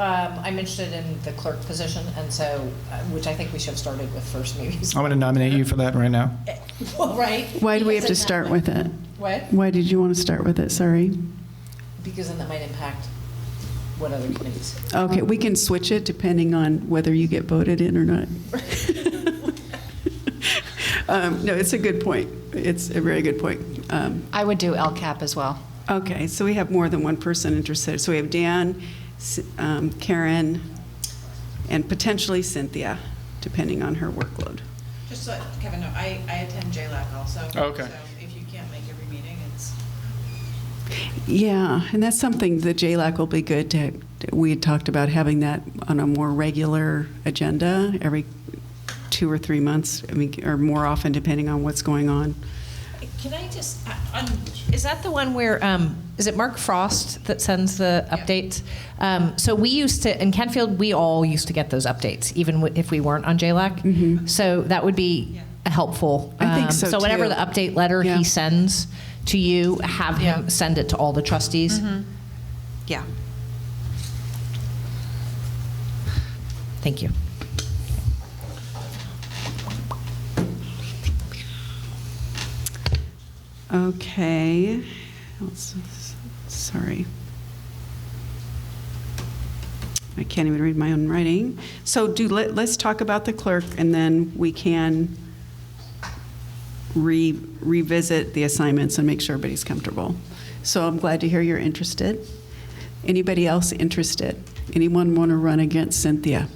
I'm interested in the clerk position, and so, which I think we should have started with first, maybe.
I'm going to nominate you for that right now.
Well, right.
Why do we have
Because
to
then
start
that
with
might-
it?
What?
Why did you want to start with it? Sorry.
Because then that might impact what other committees.
Okay, we can switch it depending on whether you get voted in or not. No, it's a good point. It's a very good point.
I would do LCAP as well.
Okay, so we have more than one person interested. So we have Dan, Karen, and potentially Cynthia, depending on her workload.
Just so Kevin know, I attend JLAC also.
Okay.
So if you can't make every meeting, it's.
Yeah, and that's something that JLAC will be good to, we had talked about having that on a more regular agenda every 2 or 3 months, I mean, or more often, depending on what's going on.
Can I just, is that the one where, is it Mark Frost that sends the updates? So we used to, in Kentfield, we all used to get those updates, even if we weren't on JLAC. So that would be helpful.
I think so,
So whatever
too.
the update letter
Yeah.
he sends to you, have him send it to all the trustees.
Yeah.
Thank you.
Okay. Sorry. I can't even read my own writing. So let's talk about the clerk, and then we can revisit the assignments and make sure everybody's comfortable. So I'm glad to hear you're interested. Anybody else interested? Anyone want to run against Cynthia?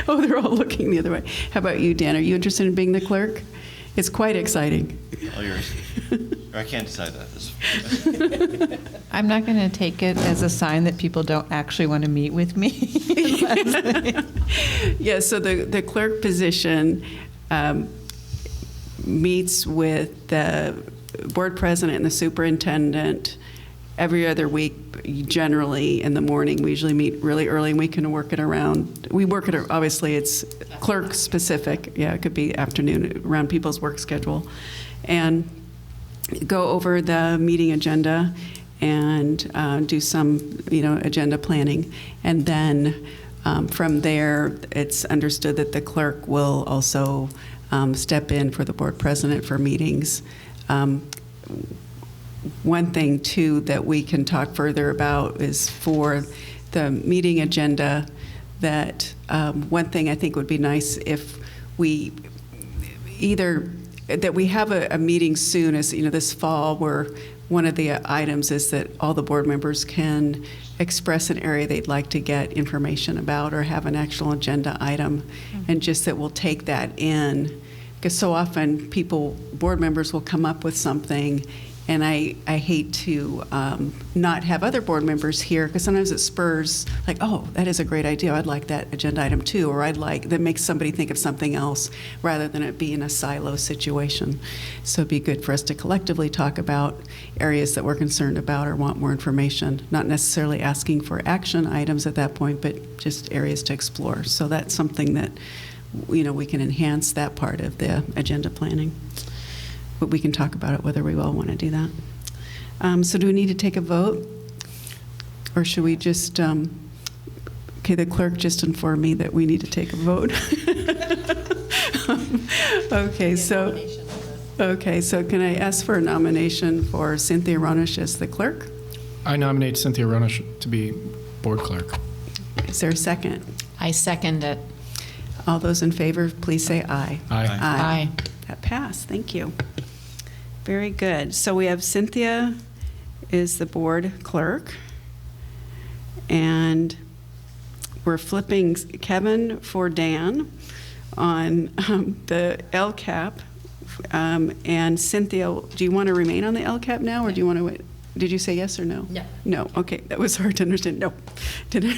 Oh, they're all looking the other way. How about you, Dan? Are you interested in being the clerk? It's quite exciting.
All yours. I can't decide that.
I'm not going to take it as a sign that people don't actually want to meet with me.
Yeah, so the clerk position meets with the board president and the superintendent every other week, generally in the morning. We usually meet really early, and we can work it around. We work it, obviously, it's clerk specific. Yeah, it could be afternoon, around people's work schedule. And go over the meeting agenda and do some, agenda planning. And then from there, it's understood that the clerk will also step in for the board president for meetings. One thing, too, that we can talk further about is for the meeting agenda, that one thing I think would be nice if we either, that we have a meeting soon, as this fall, where one of the items is that all the board members can express an area they'd like to get information about or have an actual agenda item, and just that we'll take that in. Because so often board members will come up with something, And I hate to not have other board members here, because sometimes it spurs, like, oh, that is a great idea. I'd like that agenda item too, or that makes somebody think of something else rather than it being a silo situation. So it'd be good for us to collectively talk about areas that we're concerned about or want more information, not necessarily asking for action items at that point, but just areas to explore. So that's something that, we can enhance that part of the agenda planning. But we can talk about it, whether we all want to do that. So do we need to take a vote? Or should we just, okay, the clerk just informed me that we need to take a vote. Okay, so can I ask for a nomination for Cynthia Ronish as the clerk?
I nominate Cynthia Ronish to be board clerk.
Is there a second?
I second it.
All those in favor, please say aye.
Aye.
Aye.
That passed. Thank you. Very good. So we have Cynthia is the board clerk, and we're flipping Kevin for Dan on the LCAP. And Cynthia, do you want to remain on the LCAP now, or do you want to wait? Did you say yes or no?
No.
No. Okay, that was hard to understand. No. Didn't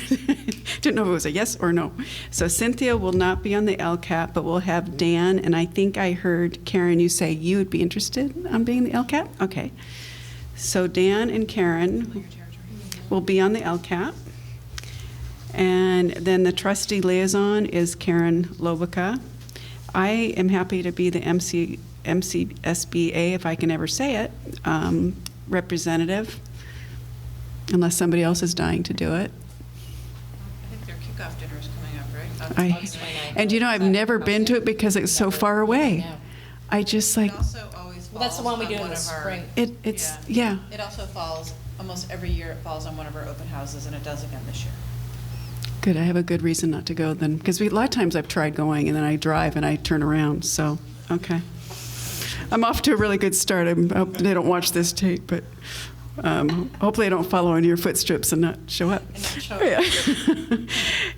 know if it was a yes or no. So Cynthia will not be on the LCAP, but we'll have Dan, and I think I heard, Karen, you say you would be interested on being the LCAP? Okay. So Dan and Karen will be on the LCAP. And then the trustee liaison is Karen Lobica. I am happy to be the MCSBA, if I can ever say it, representative, unless somebody else is dying to do it.
I think their kickoff dinner is coming up, right?
And I've never been to it because it's so far away. I just like,
It also always falls
that's the one we
on
do in
one
the
of our-
spring.
it's, yeah.
It also falls, almost every year it falls on one of our open houses, and it does again this year.
Good, I have a good reason not to go then, because a lot of times I've tried going and then I drive and I turn around, so, okay. I'm off to a really good start. I hope they don't watch this tape, but hopefully I don't follow in your footsteps and not show up. Yeah.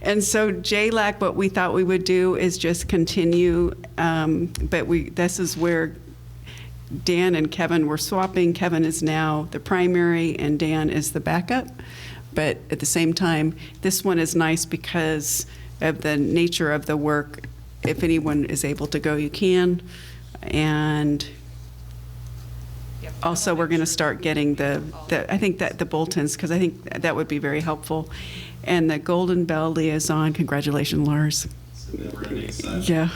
And so JLAC, what we thought we would do is just continue, but this is where Dan and Kevin were swapping. Kevin is now the primary and Dan is the backup. But at the same time, this one is nice because of the nature of the work. If anyone is able to go, you can. And also, we're going to start getting I think that the bulletins, because I think that would be very helpful. And the Golden Bell liaison, congratulations, Lars. Yeah.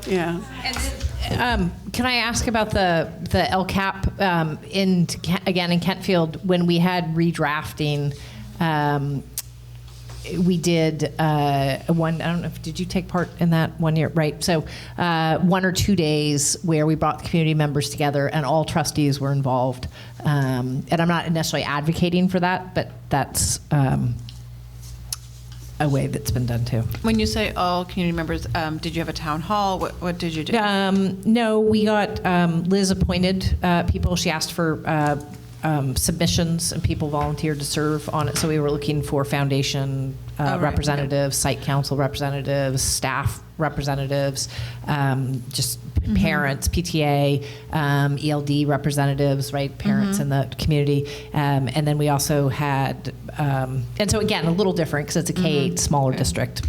Yeah.
Can I ask about the LCAP in Kentfield? When we had redrafting, we did one. I don't know if did you take part in that 1 year? Right. So 1 or 2 days where we brought the community members together and all trustees were involved. And I'm not necessarily advocating for that, but that's a way that's been done too.
When you say all community members, did you have a town hall? What did you do?
No, we got Liz appointed people. She asked for submissions, and people volunteered to serve on it. So we were looking for foundation representatives, site council representatives, staff representatives, just parents, PTA, ELD representatives, right? Parents in the community. And then we also had, and so again, a little different because it's a K-8 smaller district.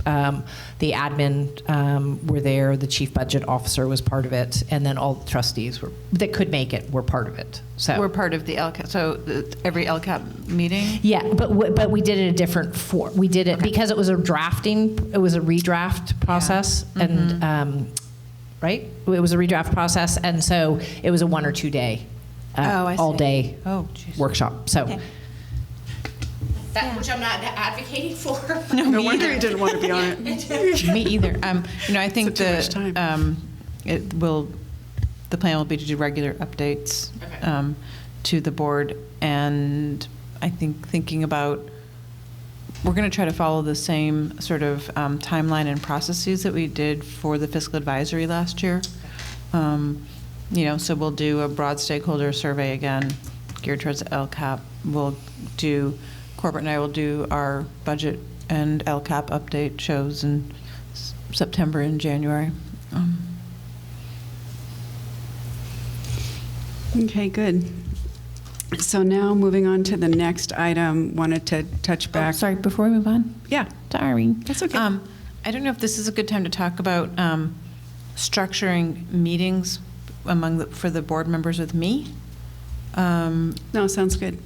The admin were there, the chief budget officer was part of it, and then all the trustees that could make it were part of it. So
We're part of the LCAP, so every LCAP meeting?
yeah, but we did it a different form. We did it because it was a redraft process, and right, it was a redraft process, and so it was a 1 or 2 day, all day workshop. So.
Okay. Which I'm not advocating for.
No wonder you didn't want to be on it.
Me either. I think
Too much time.
The plan will be to do regular updates to the board, and I think thinking about, we're going to try to follow the same sort of timeline and processes that we did for the fiscal advisory last year. So we'll do a broad stakeholder survey again, geared towards LCAP. Corbett and I will do our budget and LCAP update shows in September and January.
Okay, good. So now moving on to the next item, wanted to touch back.
Sorry, before we move on.
Yeah.
Sorry.
That's okay.
I don't know if this is a good time to talk about structuring meetings for the board members with me.
No, sounds good.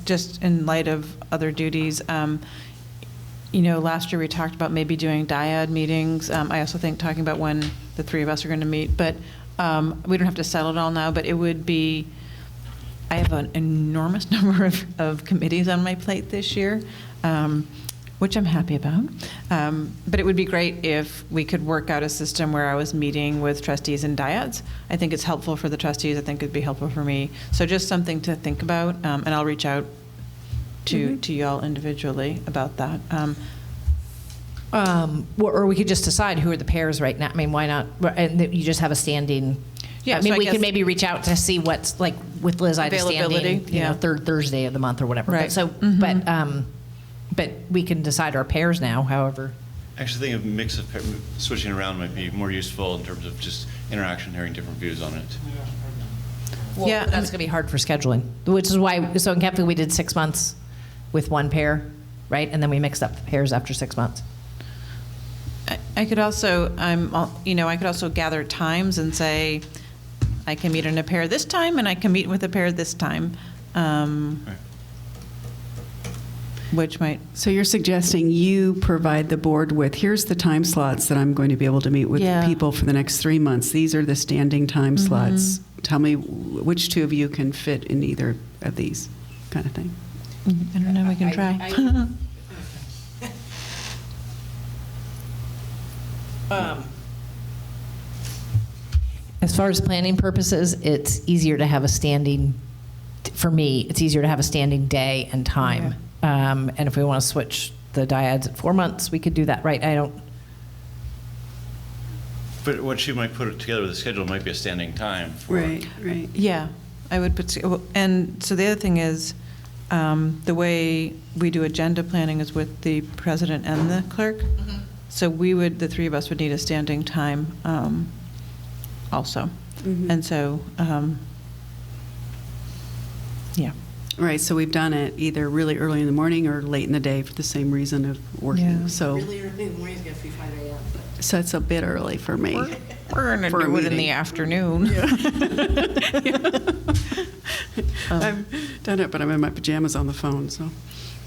Just in light of other duties. Last year we talked about maybe doing dyad meetings. I also think talking about when the three of us are going to meet, but we don't have to settle it all now, but it would be, I have an enormous number of committees on my plate this year, which I'm happy about. But it would be great if we could work out a system where I was meeting with trustees and dyads. I think it's helpful for the trustees. I think it'd be helpful for me. So just something to think about, and I'll reach out to y'all individually about that.
Or we could just decide who are the pairs right now. I mean, why not? And you just have a standing.
Yeah,
I mean,
so I
we
guess-
could maybe reach out to see what's like with Liz. I have a
Availability,
standing,
yeah.
third Thursday of the month or whatever.
Right.
But so, but we can decide our pairs now. However,
I actually think a mix of switching around might be more useful in terms of just interaction, hearing different views on it.
yeah, that's going to be hard for scheduling. Which is why. So in Kempton we did 6 months with one pair, right? And then we mixed up the pairs after 6 months.
I could also, I could also gather times and say, I can meet in a pair this time, and I can meet with a pair this time, which might.
So you're suggesting you provide the board with, here's the time slots that I'm going to be able to meet with
Yeah.
people for the next 3 months. These are the standing time slots. Tell me which two of you can fit in either of these, kind of thing.
I don't know, we can try.
As far as planning purposes, it's easier to have a standing. For me, it's easier to have a standing day and time. And if we want to switch the dyads at 4 months, we could do that, right? I don't.
But what she might put it together with the schedule might be a standing time.
Right.
Yeah, I would put, and so the other thing is, the way we do agenda planning is with the president and the clerk. So the three of us would need a standing time also. And so, yeah.
Right, so we've done it either really early in the morning or late in the day for the same reason of working.
Yeah.
So,
Really early in the morning is going to be 5 a.m.
so it's a bit early for me.
We're going to
For a
do it in
meeting.
the afternoon.
I've done it, but I'm in my pajamas on the phone, so.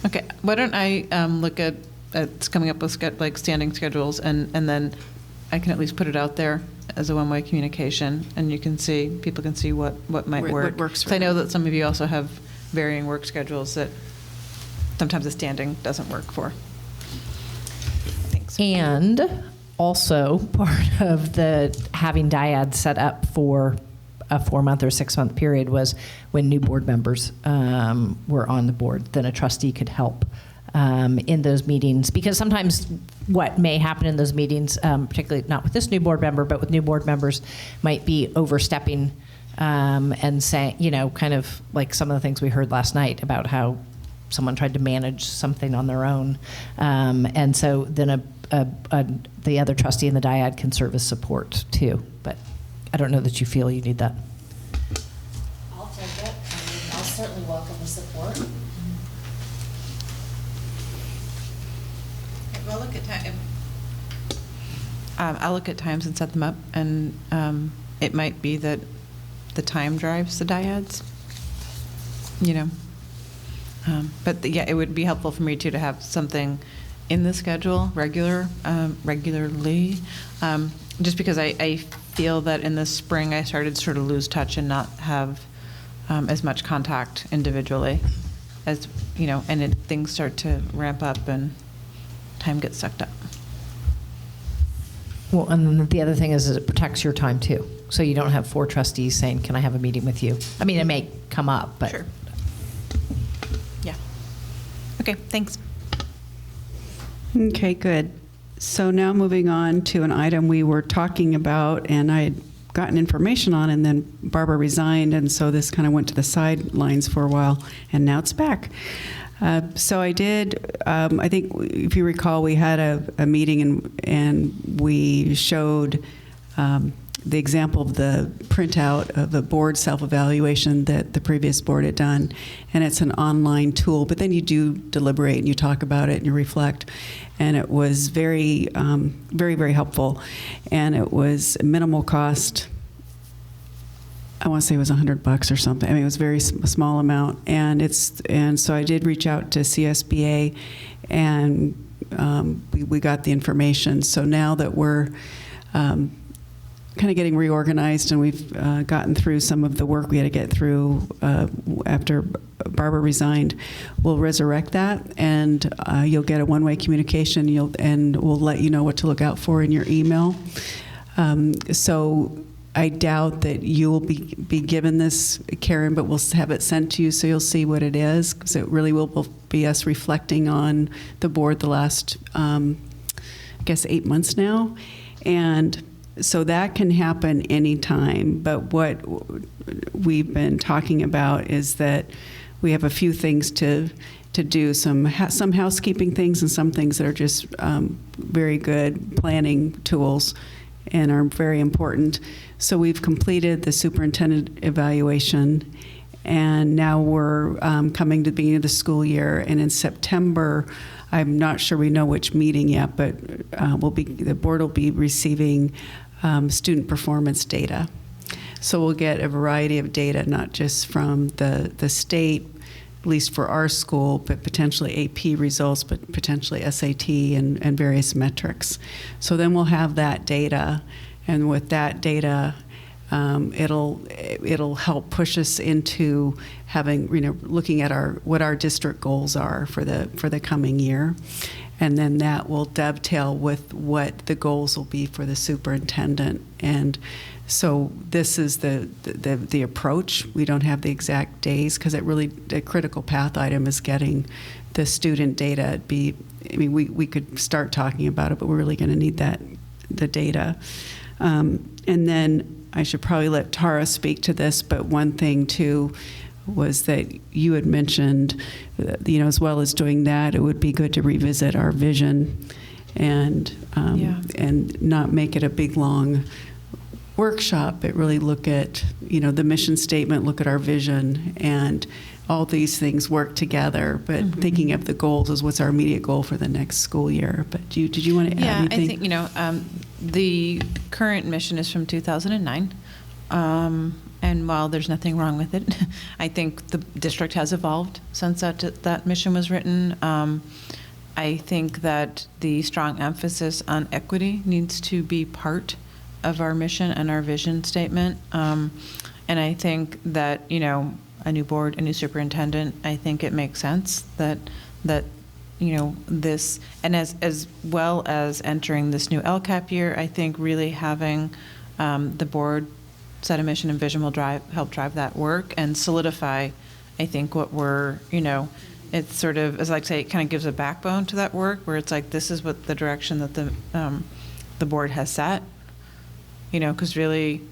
Okay, why don't I look at coming up with like standing schedules, and then I can at least put it out there as a one-way communication, and people can see what might
What
work.
works for
So I know
them.
that some of you also have varying work schedules that sometimes the standing doesn't work for. Thanks.
And also part of the having dyads set up for a 4 month or 6 month period was when new board members were on the board, then a trustee could help in those meetings, because sometimes what may happen in those meetings, particularly not with this new board member, but with new board members, might be overstepping and saying, kind of like some of the things we heard last night about how someone tried to manage something on their own. And so then the other trustee in the dyad can serve as support too. But I don't know that you feel you need that.
I'll take it. I mean, I'll certainly welcome the support.
Well, look at time. I'll look at times and set them up, and it might be that the time drives the dyads. But yeah, it would be helpful for me too to have something in the schedule regularly, just because I feel that in the spring I started to sort of lose touch and not have as much contact individually as and things start to ramp up and time gets sucked up.
Well, and then the other thing is it protects your time too. So you don't have 4 trustees saying, can I have a meeting with you? I mean, it may come up, but.
Sure. Yeah. Okay, thanks.
Okay, good. So now moving on to an item we were talking about, and I had gotten information on, and then Barbara resigned, and so this kind of went to the sidelines for a while, and now it's back. So I did, I think if you recall, we had a meeting and we showed the example of the printout of the board self-evaluation that the previous board had done, and it's an online tool, but then you do deliberate and you talk about it and you reflect, and it was very, very, very helpful, and it was minimal cost. I want to say it was $100 or something. I mean, it was a very small amount, and so I did reach out to CSBA, and we got the information. So now that we're kind of getting reorganized, and we've gotten through some of the work we had to get through after Barbara resigned, we'll resurrect that, and you'll get a one-way communication, and we'll let you know what to look out for in your email. So I doubt that you will be given this, Karen, but we'll have it sent to you so you'll see what it is, because it really will be us reflecting on the board the last, I guess, 8 months now. And so that can happen anytime, but what we've been talking about is that we have a few things to do, some housekeeping things and some things that are just very good planning tools and are very important. So we've completed the superintendent evaluation, and now we're coming to the beginning of the school year, and in September, I'm not sure we know which meeting yet, but the board will be receiving student performance data. So we'll get a variety of data, not just from the state, at least for our school, but potentially AP results, but potentially SAT and various metrics. So then we'll have that data, and with that data, it'll help push us into having, looking at what our district goals are for the coming year, and then that will dovetail with what the goals will be for the superintendent. And so this is the approach. We don't have the exact days, because the critical path item is getting the student data. We could start talking about it, but we're really going to need the data. And then I should probably let Tara speak to this, but one thing too was that you had mentioned, as well as doing that, it would be good to revisit our vision and not make it a big long workshop, but really look at the mission statement, look at our vision, and all these things work together. But thinking of the goals as what's our immediate goal for the next school year. But did you want to add anything?
Yeah, I think the current mission is from 2009. And while there's nothing wrong with it, I think the district has evolved since that mission was written. I think that the strong emphasis on equity needs to be part of our mission and our vision statement. And I think that, a new board, a new superintendent, I think it makes sense that this, and as well as entering this new LCAP year, I think really having the board set a mission and vision will help drive that work and solidify, I think, what we're, it's sort of, as I say, it kind of gives a backbone to that work, where it's like, this is what the direction that the board has set, because really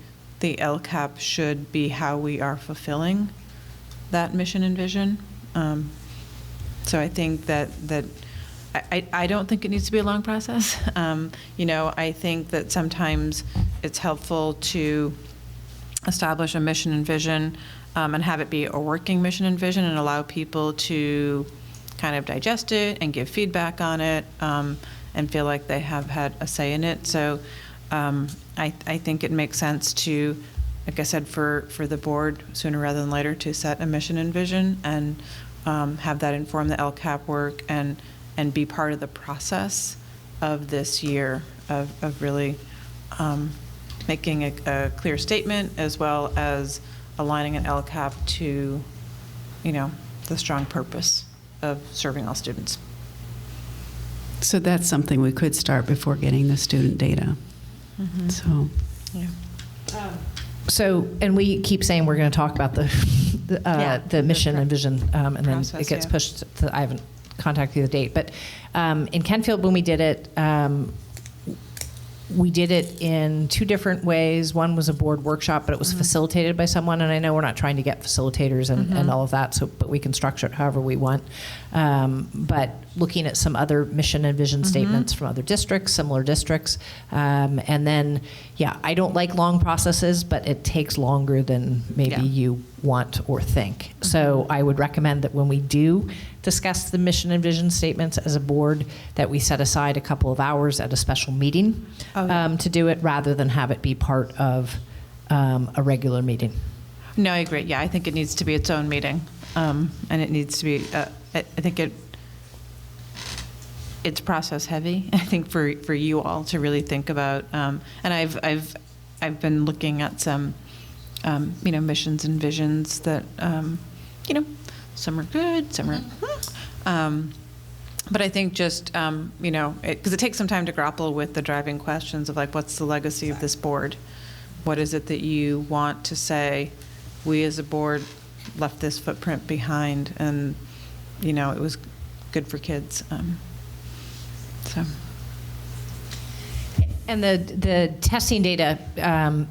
the LCAP should be how we are fulfilling that mission and vision. So I think that I don't think it needs to be a long process. I think that sometimes it's helpful to establish a mission and vision and have it be a working mission and vision, and allow people to kind of digest it and give feedback on it and feel like they have had a say in it. So I think it makes sense to, like I said, for the board sooner rather than later to set a mission and vision and have that inform the LCAP work and be part of the process of this year of really making a clear statement, as well as aligning an LCAP to, the strong purpose of serving all students.
So that's something we could start before getting the student data. So,
yeah.
So, and we keep saying we're going to talk about the mission and vision, and then
process,
it gets pushed to, I haven't contacted the date, but in Kentfield, when we did it in two different ways. One was a board workshop, but it was facilitated by someone, and I know we're not trying to get facilitators and all of that, but we can structure it however we want. But looking at some other mission and vision statements from other districts, similar districts. And then, yeah, I don't like long processes, but it takes longer than maybe you want or think. So I would recommend that when we do discuss the mission and vision statements as a board, that we set aside a couple of hours at a special meeting to do it, rather than have it be part of a regular meeting.
No, I agree. Yeah, I think it needs to be its own meeting. And it needs to be, I think it's process heavy, I think, for you all to really think about. And I've been looking at some, missions and visions that, some are good, some are, but I think just, because it takes some time to grapple with the driving questions of like, what's the legacy of this board? What is it that you want to say? We as a board left this footprint behind, and, it was good for kids. So.
And the testing data,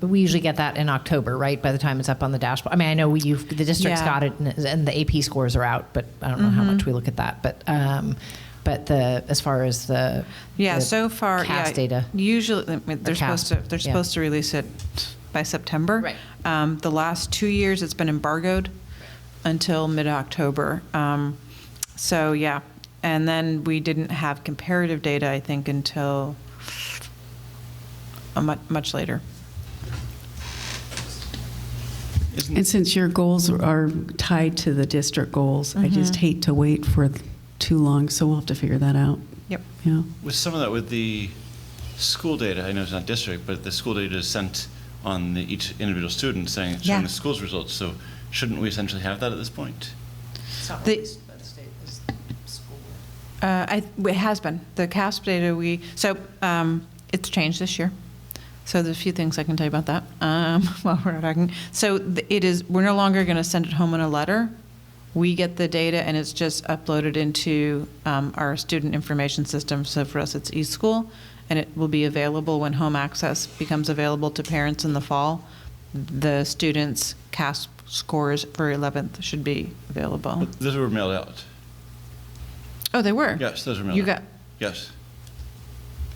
we usually get that in October, right? By the time it's up on the dashboard. I mean, I know the district's got it, and the AP scores are out, but I don't know how much we look at that. But as far as the
so far,
CAS data,
usually they're supposed to release it by September.
Right.
The last 2 years, it's been embargoed until mid-October. So yeah, and then we didn't have comparative data, I think, until much later.
And since your goals are tied to the district goals, I just hate to wait for too long, so we'll have to figure that out.
Yep.
Yeah.
With some of that, with the school data, I know it's not district, but the school data is sent on each individual student showing the school's results. So shouldn't we essentially have that at this point?
it's not released by the state, it's school.
It has been. The CASP data it's changed this year. So there's a few things I can tell you about that while we're talking. So we're no longer going to send it home in a letter. We get the data and it's just uploaded into our student information system. So for us, it's eSchool, and it will be available when home access becomes available to parents in the fall. The students' CASP scores for 11th should be available.
But those were mailed out.
Oh, they were?
Yes, those were mailed out. Yes.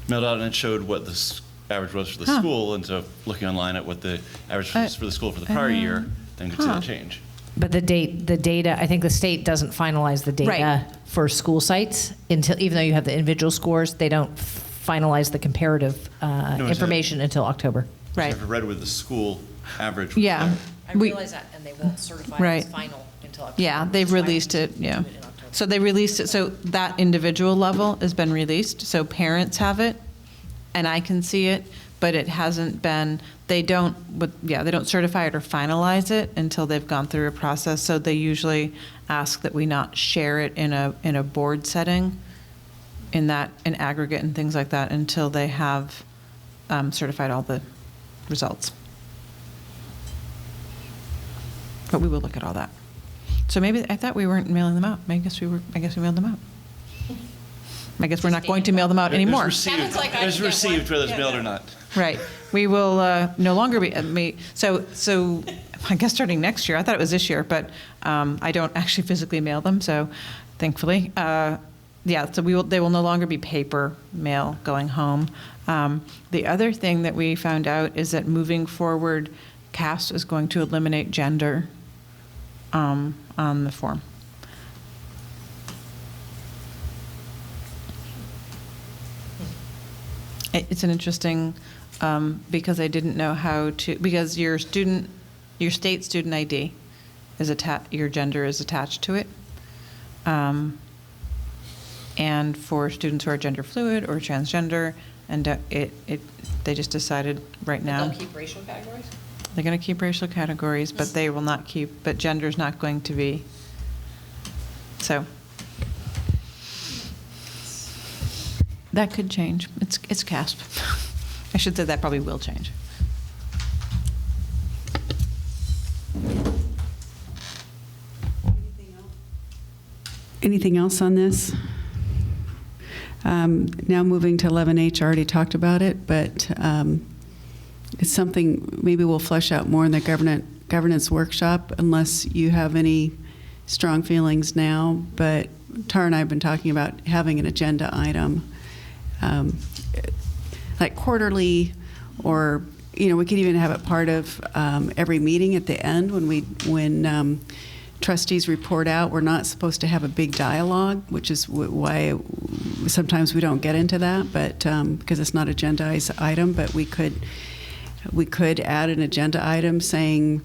Mailed out, and it showed what the average was for the school, and so looking online at what the average was for the school for the prior year, then could see the change.
But the data, I think the state doesn't finalize the data for school sites until, even though you have the individual scores, they don't finalize the comparative information until October.
Right. I've read with the school average.
Yeah.
I realize that, and they won't certify it as final until October.
Yeah, they've released it, yeah. So they released it, so that individual level has been released, so parents have it, and I can see it, but it hasn't been, they don't certify it or finalize it until they've gone through a process. So they usually ask that we not share it in a board setting, in aggregate and things like that, until they have certified all the results. But we will look at all that. So maybe, I thought we weren't mailing them out. I guess we mailed them out. I guess we're not going to mail them out anymore.
It was received, whether it's mailed or not.
Right. We will no longer be. So I guess starting next year. I thought it was this year, but I don't actually physically mail them. So thankfully, so they will no longer be paper mail going home. The other thing that we found out is that moving forward, CAST is going to eliminate gender on the form. It's an interesting, because I didn't know how to, because your state student ID is your gender is attached to it. And for students who are gender fluid or transgender, and they just decided right now.
They'll keep racial categories?
They're going to keep racial categories, but they will not keep, but gender's not going to be. So that could change. It's CASP. I should say that probably will change.
Anything else on this? Now moving to 11H, I already talked about it, but it's something maybe we'll flesh out more in the governance workshop, unless you have any strong feelings now. But Tara and I have been talking about having an agenda item, like quarterly, or, you know, we could even have it part of every meeting at the end when trustees report out. We're not supposed to have a big dialogue, which is why sometimes we don't get into that, but because it's not agendized item, but we could add an agenda item saying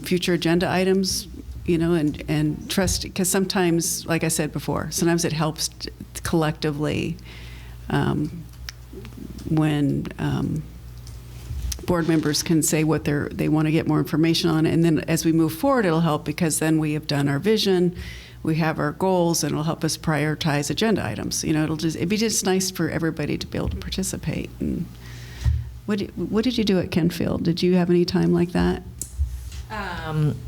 future agenda items, you know, and trust, because sometimes, like I said before, sometimes it helps collectively when board members can say what they want to get more information on, and then as we move forward, it'll help because then we have done our vision, we have our goals, and it'll help us prioritize agenda items. You know, it'd be just nice for everybody to be able to participate. And what did you do at Kenfield? Did you have any time like that?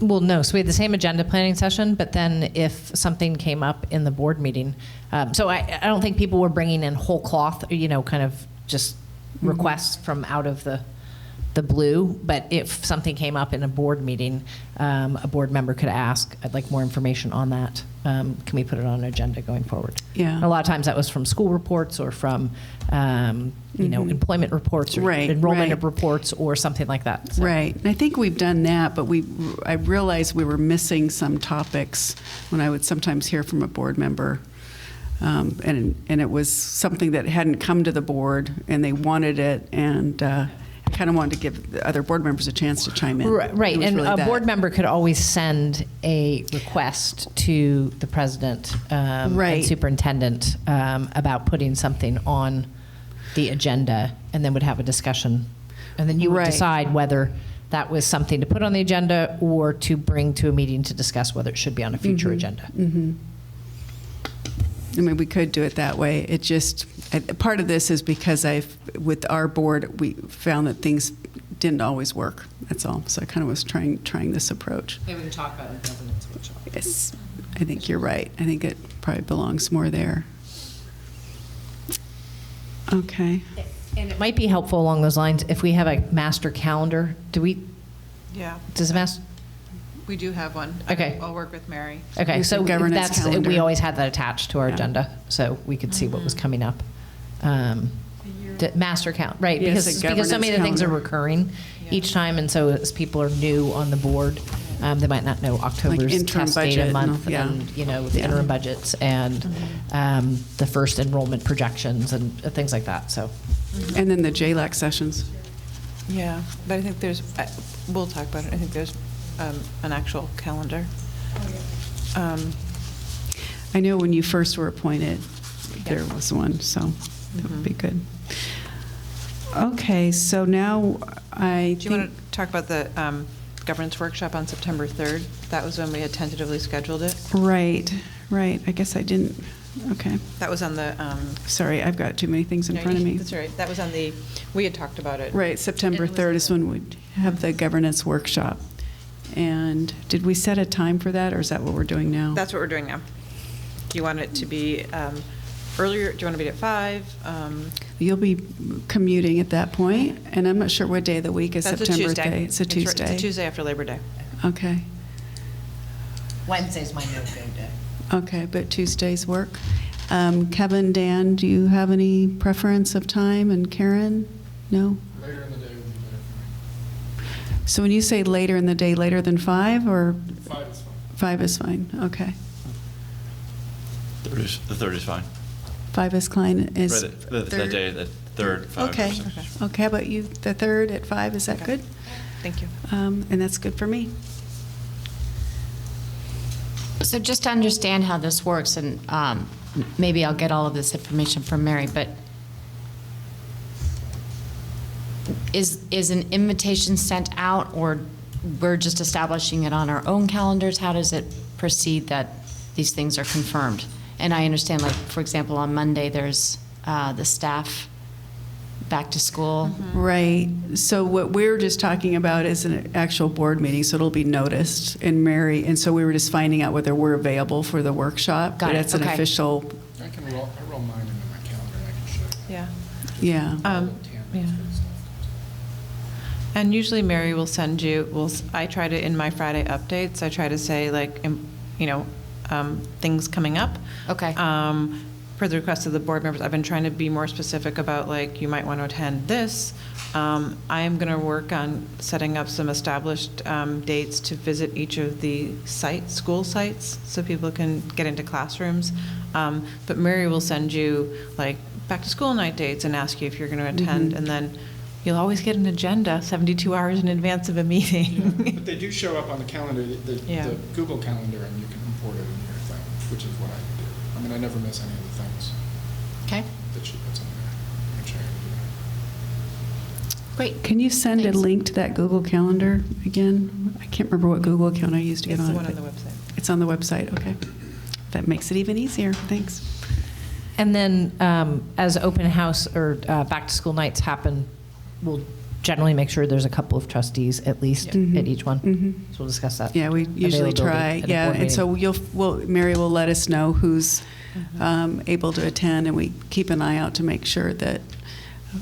Well, no. So we had the same agenda planning session, but then if something came up in the board meeting, so I don't think people were bringing in whole cloth, you know, kind of just requests from out of the blue. But if something came up in a board meeting, a board member could ask, I'd like more information on that. Can we put it on an agenda going forward?
Yeah.
A lot of times that was from school reports or from, you know, employment reports or enrollment reports or something like that. So. Right.
And I think we've done that, but I realized we were missing some topics when I would sometimes hear from a board member. And it was something that hadn't come to the board and they wanted it, and I kind of wanted to give the other board members a chance to chime in.
Right, and really a board member could always send a request to the president and superintendent about putting something on the agenda, and then would have a discussion. And then you would decide whether that was something to put on the agenda or to bring to a meeting to discuss whether it should be on a future agenda.
I mean, we could do it that way. It just, part of this is because with our board, we found that things didn't always work. That's all. So I kind of was trying this approach.
Maybe we can talk about a governance workshop.
Yes, I think you're right. I think it probably belongs more there. Okay.
And it might be helpful along those lines if we have a master calendar.
Yeah.
Does a master?
We do have one.
Okay.
I'll work with Mary.
Okay, so
governance calendar.
We always had that attached to our agenda, so we could see what was coming up. The master count, right?
Yes,
Because so many of the things are
calendar.
recurring each time, and so as people are new on the board, they might not know October's
interim
test date
budget
a month,
and,
and you know the interim budgets and the first enrollment projections and things like that. So,
And then the JLAC sessions.
Yeah, but I think we'll talk about it. I think there's an actual calendar.
I know when you first were appointed, there was one, so that would be good. Okay, so now
Do you want to talk about the governance workshop on September 3rd? That was when we had tentatively scheduled it.
Right. I guess I didn't. Okay.
That was on the.
Sorry, I've got too many things in front of me.
That's all right. That was on the. We had talked about it.
Right, September 3rd is when we have the governance workshop. And did we set a time for that, or is that what we're doing now?
That's what we're doing now. Do you want it to be earlier? Do you want to be at 5?
You'll be commuting at that point, and I'm not sure what day of the week is
That's a
September
Tuesday.
3rd. It's a Tuesday.
It's a Tuesday after Labor Day.
Okay.
Wednesday's my no-go day.
Okay, but Tuesdays work. Kevin, Dan, do you have any preference of time? And Karen? No?
Later in the day would be better
So when you say later in the day, later than 5, or?
5 is fine.
5 is fine, okay.
The 3rd is fine.
5 is fine. Is
The day, the 3rd, 5.
Okay. Okay, how about you, the 3rd at 5, is that
Okay.
good?
Thank you.
And that's good for me.
So just to understand how this works, and maybe I'll get all of this information from Mary, but is an invitation sent out, or we're just establishing it on our own calendars? How does it proceed that these things are confirmed? And I understand, like, for example, on Monday, there's the staff back to school.
Right. So what we're just talking about is an actual board meeting, so it'll be noticed. And so we were just finding out whether we're available for the workshop.
Got
but
it,
it's an
okay.
official.
I roll mine into my calendar and I can show you.
Yeah.
Yeah.
Yeah. And usually Mary will send you, I try to, in my Friday updates, I try to say, like, you know, things coming up.
Okay.
Per the request of the board members, I've been trying to be more specific about, like, you might want to attend this. I am going to work on setting up some established dates to visit each of the school sites, so people can get into classrooms. But Mary will send you, like, back to school night dates and ask you if you're going to attend, and then you'll always get an agenda 72 hours in advance of a meeting.
But they do show up on the calendar, the Google Calendar, and you can import it in your thing, which is what I do. I mean, I never miss any of the things
Okay.
that she puts in there. I can show you how to do that.
Great.
Can you send
Thanks.
a link to that Google Calendar again? I can't remember what Google account I used to get
It's
on
the
it.
one on
but
the website.
It's on the website, okay. That makes it even easier, thanks.
And then as open house or back to school nights happen, we'll generally make sure there's a couple of trustees at least at each one. So we'll discuss that.
Yeah, we usually
availability
try,
at a
yeah,
board
and so
meeting.
Mary will let us know who's able to attend, and we keep an eye out to make sure that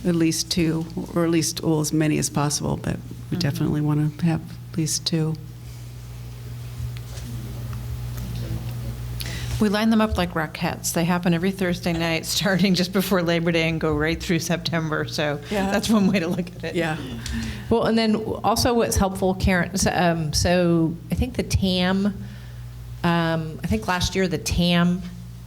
at least two, or at least, well, as many as possible, but we definitely want to have at least two.
We line them up like Rockettes. They happen every Thursday night, starting just before Labor Day and go right through September. So
Yeah.
that's one way to look at it.
Yeah.
Well, and then also what's helpful, Karen, so I think the TAM, I think last year the TAM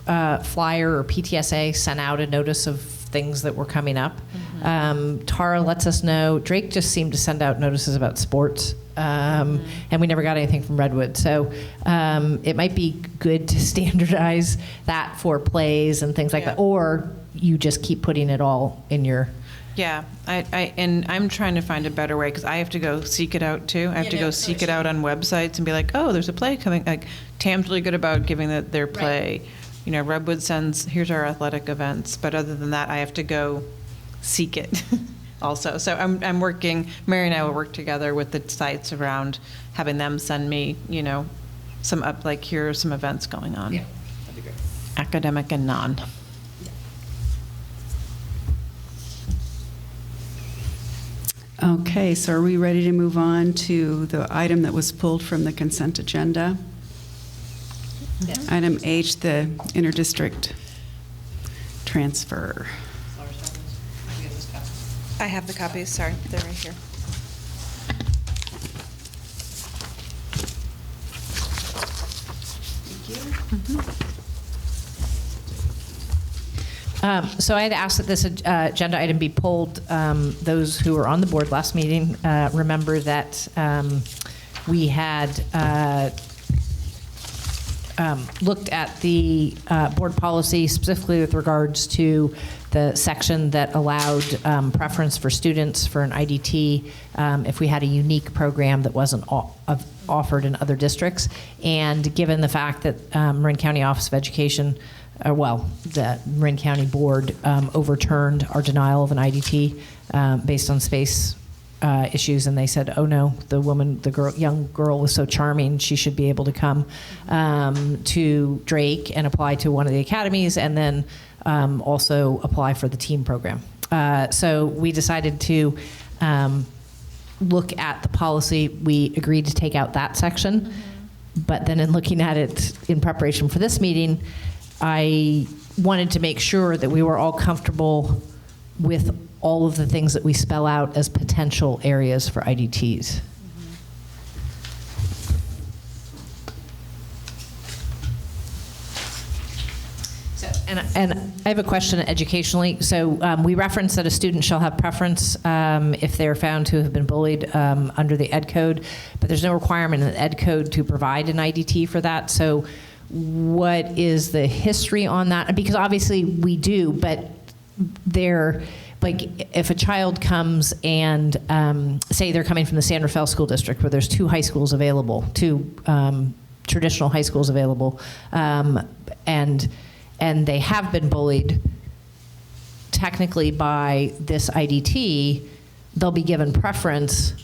flyer or PTSA sent out a notice of things that were coming up. Tara lets us know. Drake just seemed to send out notices about sports. And we never got anything from Redwood. So it might be good to standardize that for plays and things like that. Or you just keep putting it all in your...
Yeah, and I'm trying to find a better way, because I have to go seek it out too. I have to go seek it out on websites and be like, oh, there's a play coming. Like, Tam's really good about giving their play. You know, Redwood sends, here's our athletic events. But other than that, I have to go seek it also. So I'm working, Mary and I will work together with the sites around having them send me, you know, some up, like, here are some events going on.
Yeah, that'd be great.
Academic and non.
Okay, so are we ready to move on to the item that was pulled from the consent agenda?
Yes.
Item H, the interdistrict transfer.
I have the copies, sorry, they're right here.
So I had asked that this agenda item be pulled. Those who were on the board last meeting remember that we had looked at the board policy specifically with regards to the section that allowed preference for students for an IDT if we had a unique program that wasn't offered in other districts. And given the fact that Marin County Office of Education, the Marin County Board overturned our denial of an IDT based on space issues, and they said, oh no, the young girl was so charming, she should be able to come to Drake and apply to one of the academies, and then also apply for the team program. So we decided to look at the policy. We agreed to take out that section, but then in looking at it in preparation for this meeting, I wanted to make sure that we were all comfortable with all of the things that we spell out as potential areas for IDTs. And I have a question educationally. So we reference that a student shall have preference if they're found to have been bullied under the Ed Code, but there's no requirement in the Ed Code to provide an IDT for that. So what is the history on that? Because obviously we do, but if a child comes and say they're coming from the San Rafael School District where there's two high schools available, two traditional high schools available, and they have been bullied technically by this IDT, they'll be given preference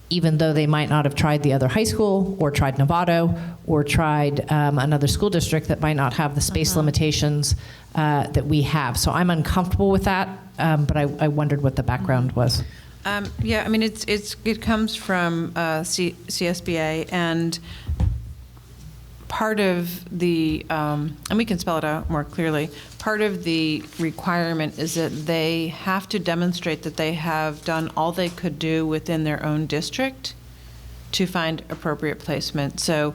even though they might not have tried the other high school or tried Novato or tried another school district that might not have the space limitations that we have. So I'm uncomfortable with that, but I wondered what the background was.
Yeah, I mean, it comes from CSBA, and part of the, and we can spell it out more clearly, part of the requirement is that they have to demonstrate that they have done all they could do within their own district to find appropriate placement. So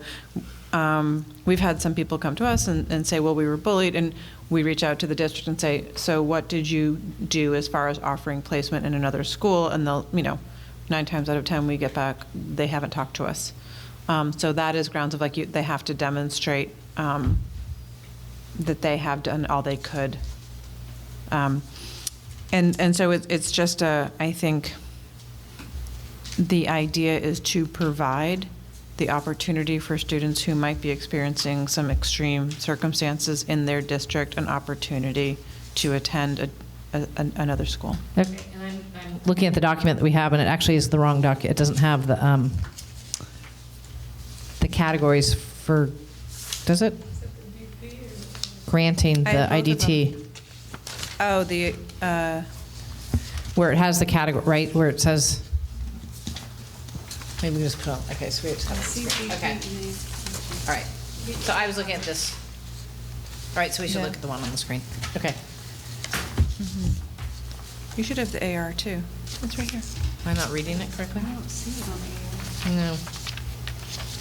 we've had some people come to us and say, well, we were bullied, and we reach out to the district and say, so what did you do as far as offering placement in another school? And they'll, 9 times out of 10 we get back, they haven't talked to us. So that is grounds of they have to demonstrate that they have done all they could. And so it's just I think the idea is to provide the opportunity for students who might be experiencing some extreme circumstances in their district an opportunity to attend another school.
Okay, and I'm looking at the document that we have, and it actually is the wrong document. It doesn't have the categories for, does it? Granting the IDT.
Oh, the
Where it has the category, right, where it says, maybe we just put on, okay, so we just have it. Okay. All right. So I was looking at this. All right, so we should
Yeah.
look at the one on the screen. Okay.
you should have the AR too. It's right here.
Am I not reading it correctly?
I don't see it on the
No.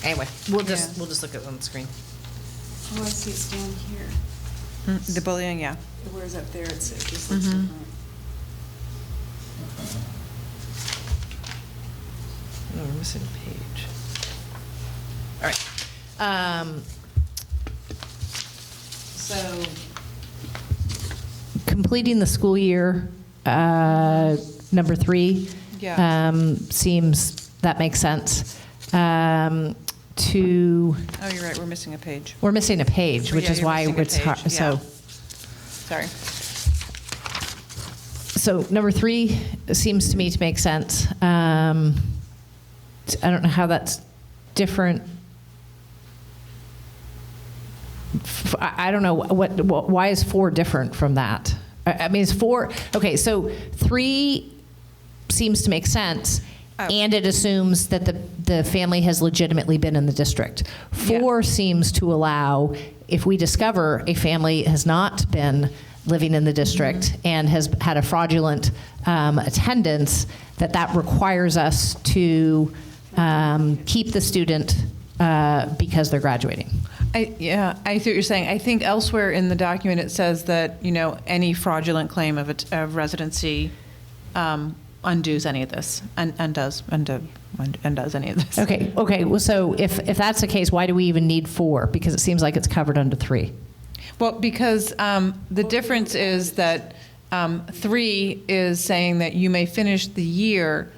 Anyway, we'll
Yeah.
just look at it on the screen.
Oh, I see it's down here.
The bullying, yeah.
Whereas up there, it just looks
Mhm.
different.
Oh, we're missing a page. All right. So, completing the school year, number 3.
Yeah.
Seems, that makes sense. To,
Oh, you're right, we're missing a page.
we're missing a page, which
Yeah,
is
you're
why
missing a
it's hard,
page,
so.
Sorry.
So number 3 seems to me to make sense. I don't know how that's different. I don't know why is 4 different from that? I mean, it's 4, okay, so 3 seems to make sense, and it assumes that the family has legitimately been in the district. 4 seems to allow, if we discover a family has not been living in the district and has had a fraudulent attendance, that requires us to keep the student because they're graduating.
I see what you're saying. I think elsewhere in the document it says that, any fraudulent claim of residency undoes any of this, and undoes any of this.
Okay. Well, so if that's the case, why do we even need 4? Because it seems like it's covered under 3.
Well, because the difference is that 3 is saying that you may finish the year,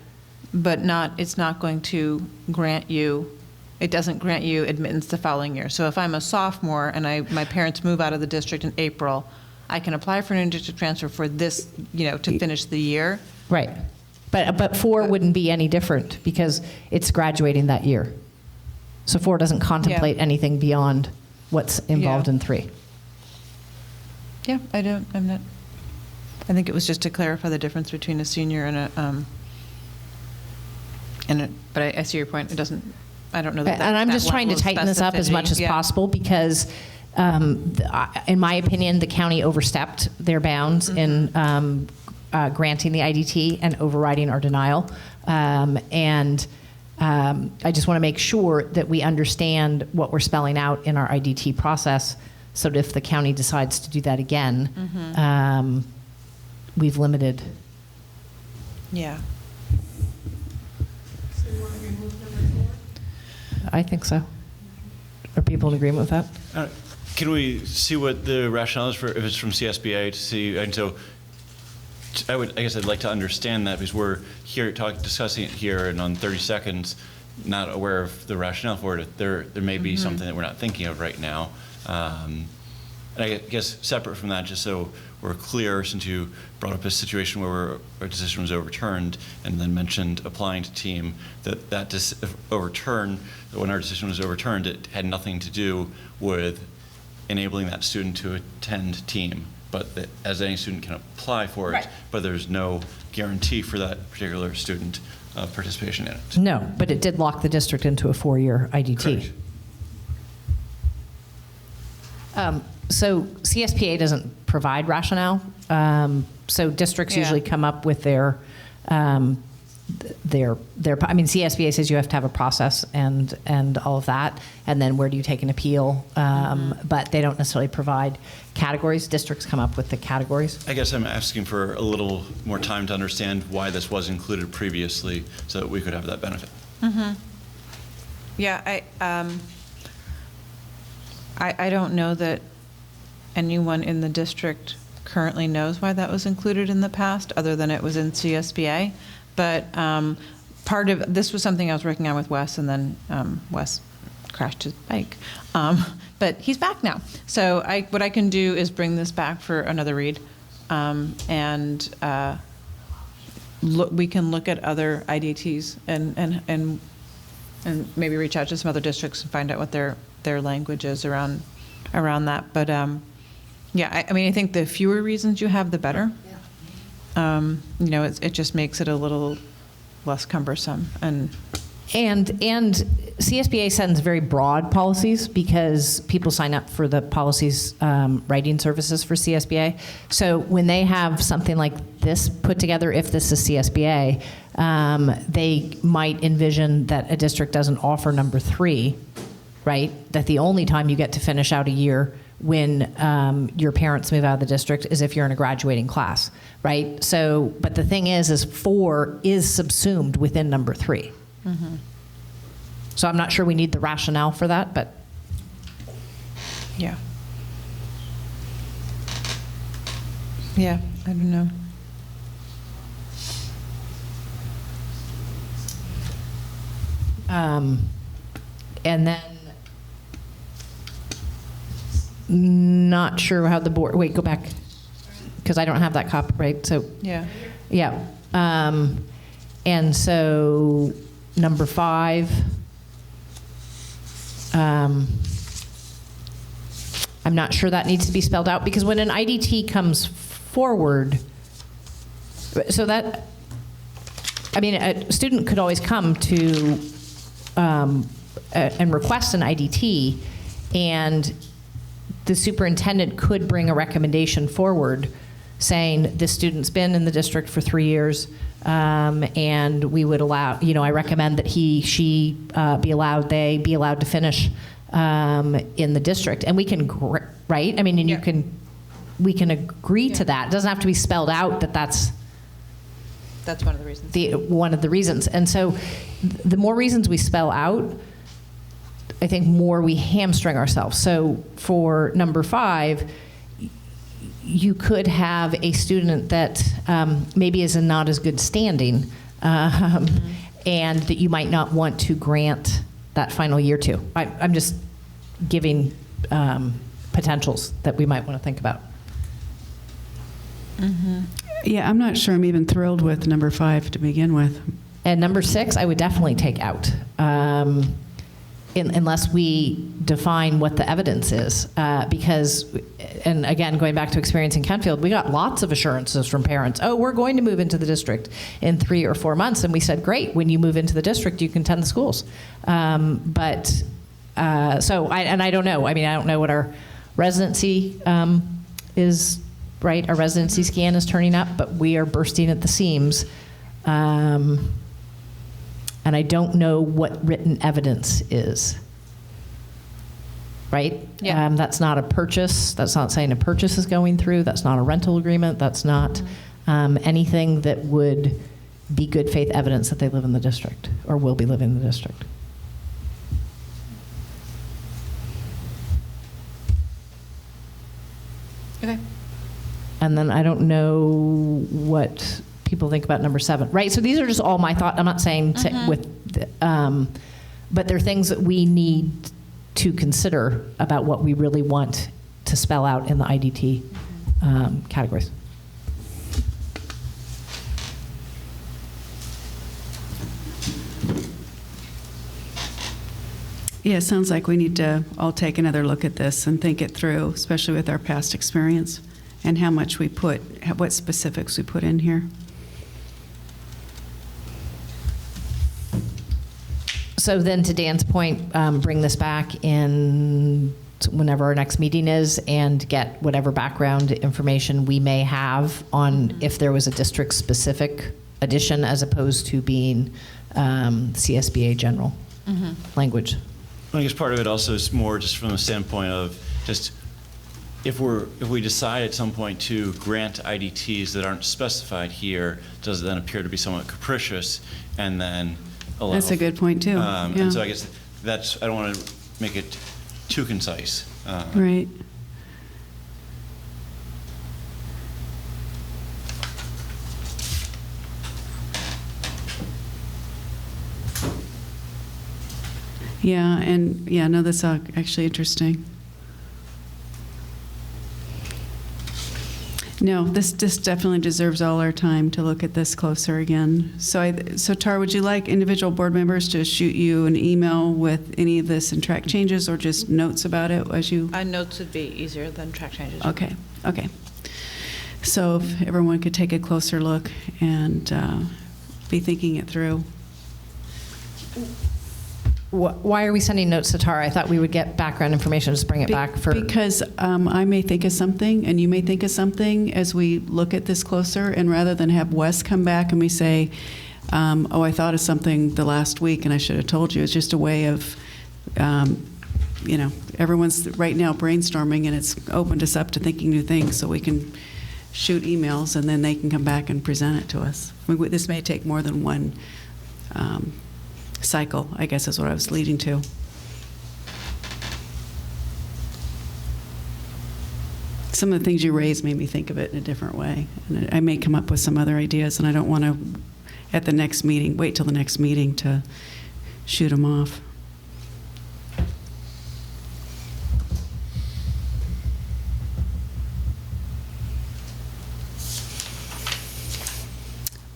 but it's not going to grant you, it doesn't grant you admittance the following year. So if I'm a sophomore and my parents move out of the district in April, I can apply for an in-district transfer for this, to finish the year.
Right. But 4 wouldn't be any different because it's graduating that year. So 4 doesn't contemplate anything beyond what's involved in 3.
Yeah, I'm not, I think it was just to clarify the difference between a senior and but I see your point. It doesn't, I don't know that.
And I'm just trying to tighten this up as much as possible because, in my opinion, the county overstepped their bounds in granting the IDT and overriding our denial. And I just want to make sure that we understand what we're spelling out in our IDT process, so that if the county decides to do that again, we've limited.
Yeah.
So you want to remove number 4?
I think so. Are people in agreement with that?
Can we see what the rationale is for, if it's from CSBA, to see, and so I guess I'd like to understand that, because we're here discussing it here, and on 30 seconds, not aware of the rationale for it. There may be something that we're not thinking of right now. And I guess separate from that, just so we're clear, since you brought up a situation where our decision was overturned and then mentioned applying to team, that overturn, when our decision was overturned, it had nothing to do with enabling that student to attend team, but that as any student can apply for it, but there's no guarantee for that particular student participation in it.
No, but it did lock the district into a 4-year IDT.
Correct.
So CSPA doesn't provide rationale. So districts
Yeah.
usually come up with their, I mean, CSBA says you have to have a process and all of that, and then where do you take an appeal? But they don't necessarily provide categories. Districts come up with the categories.
I guess I'm asking for a little more time to understand why this was included previously so that we could have that benefit.
Yeah, I don't know that anyone in the district currently knows why that was included in the past, other than it was in CSBA. But part of, this was something I was working on with Wes, and then Wes crashed his bike. But he's back now. So what I can do is bring this back for another read. And we can look at other IDTs and maybe reach out to some other districts and find out what their language is around that. But yeah, I mean, I think the fewer reasons you have, the better. You know, it just makes it a little less cumbersome. And
CSBA sends very broad policies because people sign up for the policies writing services for CSBA. So when they have something like this put together, if this is CSBA, they might envision that a district doesn't offer number 3, right? That the only time you get to finish out a year when your parents move out of the district is if you're in a graduating class, right? So, but the thing is 4 is subsumed within number 3. So I'm not sure we need the rationale for that, but.
yeah. Yeah, I don't know.
And then, not sure how the board, wait, go back, because I don't have that copy, right? So,
Yeah.
yeah. And so, number 5, I'm not sure that needs to be spelled out, because when an IDT comes forward, so that, I mean, a student could always come to and request an IDT, and the superintendent could bring a recommendation forward saying this student's been in the district for 3 years, and we would allow, you know, I recommend that she be allowed to finish in the district, and we can, right? I mean, and we can agree to that. It doesn't have to be spelled out that that's
one of the reasons.
One of the reasons. And so the more reasons we spell out, I think more we hamstring ourselves. So for number 5, you could have a student that maybe is in not as good standing, and that you might not want to grant that final year to. I'm just giving potentials that we might want to think about.
Yeah, I'm not sure I'm even thrilled with number 5 to begin with.
And number 6, I would definitely take out, unless we define what the evidence is. Because, and again, going back to experience in Kentfield, we got lots of assurances from parents. Oh, we're going to move into the district in 3 or 4 months. And we said, great, when you move into the district, you can attend the schools. So I don't know. I mean, I don't know what our residency is, right? Our residency scan is turning up, but we are bursting at the seams. And I don't know what written evidence is, right?
Yeah.
That's not a purchase. That's not saying a purchase is going through. That's not a rental agreement. That's not anything that would be good faith evidence that they live in the district or will be living in the district.
Okay.
And then I don't know what people think about number 7, right? So these are just all my thoughts. I'm not saying but they're things that we need to consider about what we really want to spell out in the IDT categories.
Yeah, it sounds like we need to all take another look at this and think it through, especially with our past experience and how much we put, what specifics we put in here.
So then to Dan's point, bring this back in whenever our next meeting is and get whatever background information we may have on if there was a district-specific addition as opposed to being CSBA general language.
I guess part of it also is more just from the standpoint of just if we decide at some point to grant IDTs that aren't specified here, does it then appear to be somewhat capricious and then allow?
That's a good point, too. Yeah.
And so I guess I don't want to make it too concise.
Right. Yeah, and yeah, no, that's actually interesting. No, this definitely deserves all our time to look at this closer again. So Tara, would you like individual board members to shoot you an email with any of this and track changes, or just notes about it as you?
Notes would be easier than track changes.
Okay. So if everyone could take a closer look and be thinking it through.
Why are we sending notes to Tara? I thought we would get background information, just bring it back for.
Because I may think of something and you may think of something as we look at this closer, and rather than have Wes come back and we say, oh, I thought of something the last week and I should have told you. It's just a way of, everyone's right now brainstorming, and it's opened us up to thinking new things, so we can shoot emails and then they can come back and present it to us. This may take more than one cycle, I guess is what I was leading to. Some of the things you raised made me think of it in a different way. And I may come up with some other ideas, and I don't want to, at the next meeting, wait till the next meeting to shoot them off.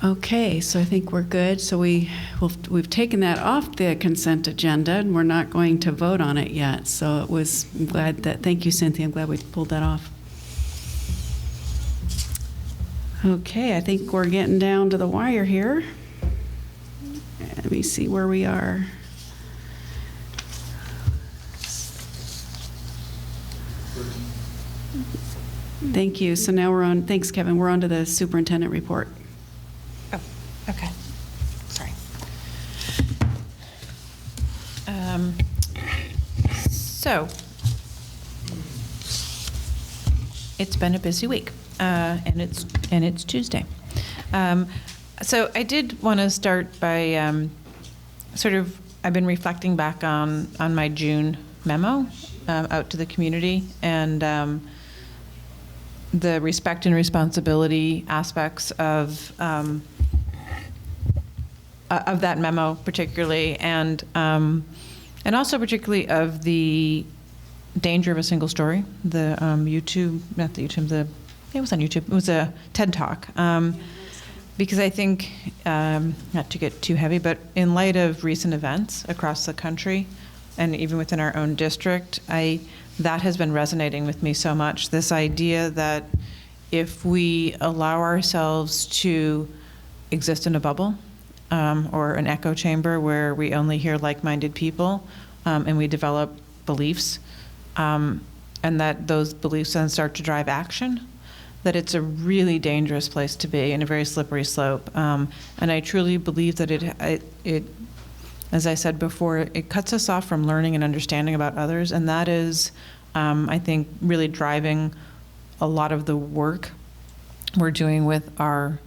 Okay, so I think we're good. So we've taken that off the consent agenda, and we're not going to vote on it yet. So thank you, Cynthia. I'm glad we pulled that off. Okay, I think we're getting down to the wire here. Let me see where we are. Thank you. So now thanks, Kevin. We're on to the superintendent report.
Okay, sorry. So, it's been a busy week, and it's Tuesday. So I did want to start by I've been reflecting back on my June memo out to the community, and the respect and responsibility aspects of that memo particularly, and also particularly of the danger of a single story. It was on YouTube. It was a TED Talk. Because I think, not to get too heavy, but in light of recent events across the country and even within our own district, that has been resonating with me so much. This idea that if we allow ourselves to exist in a bubble, or an echo chamber where we only hear like-minded people, and we develop beliefs, and that those beliefs then start to drive action, that it's a really dangerous place to be and a very slippery slope. And I truly believe that it, as I said before, it cuts us off from learning and understanding about others, and that is, I think, really driving a lot of the work we're doing with our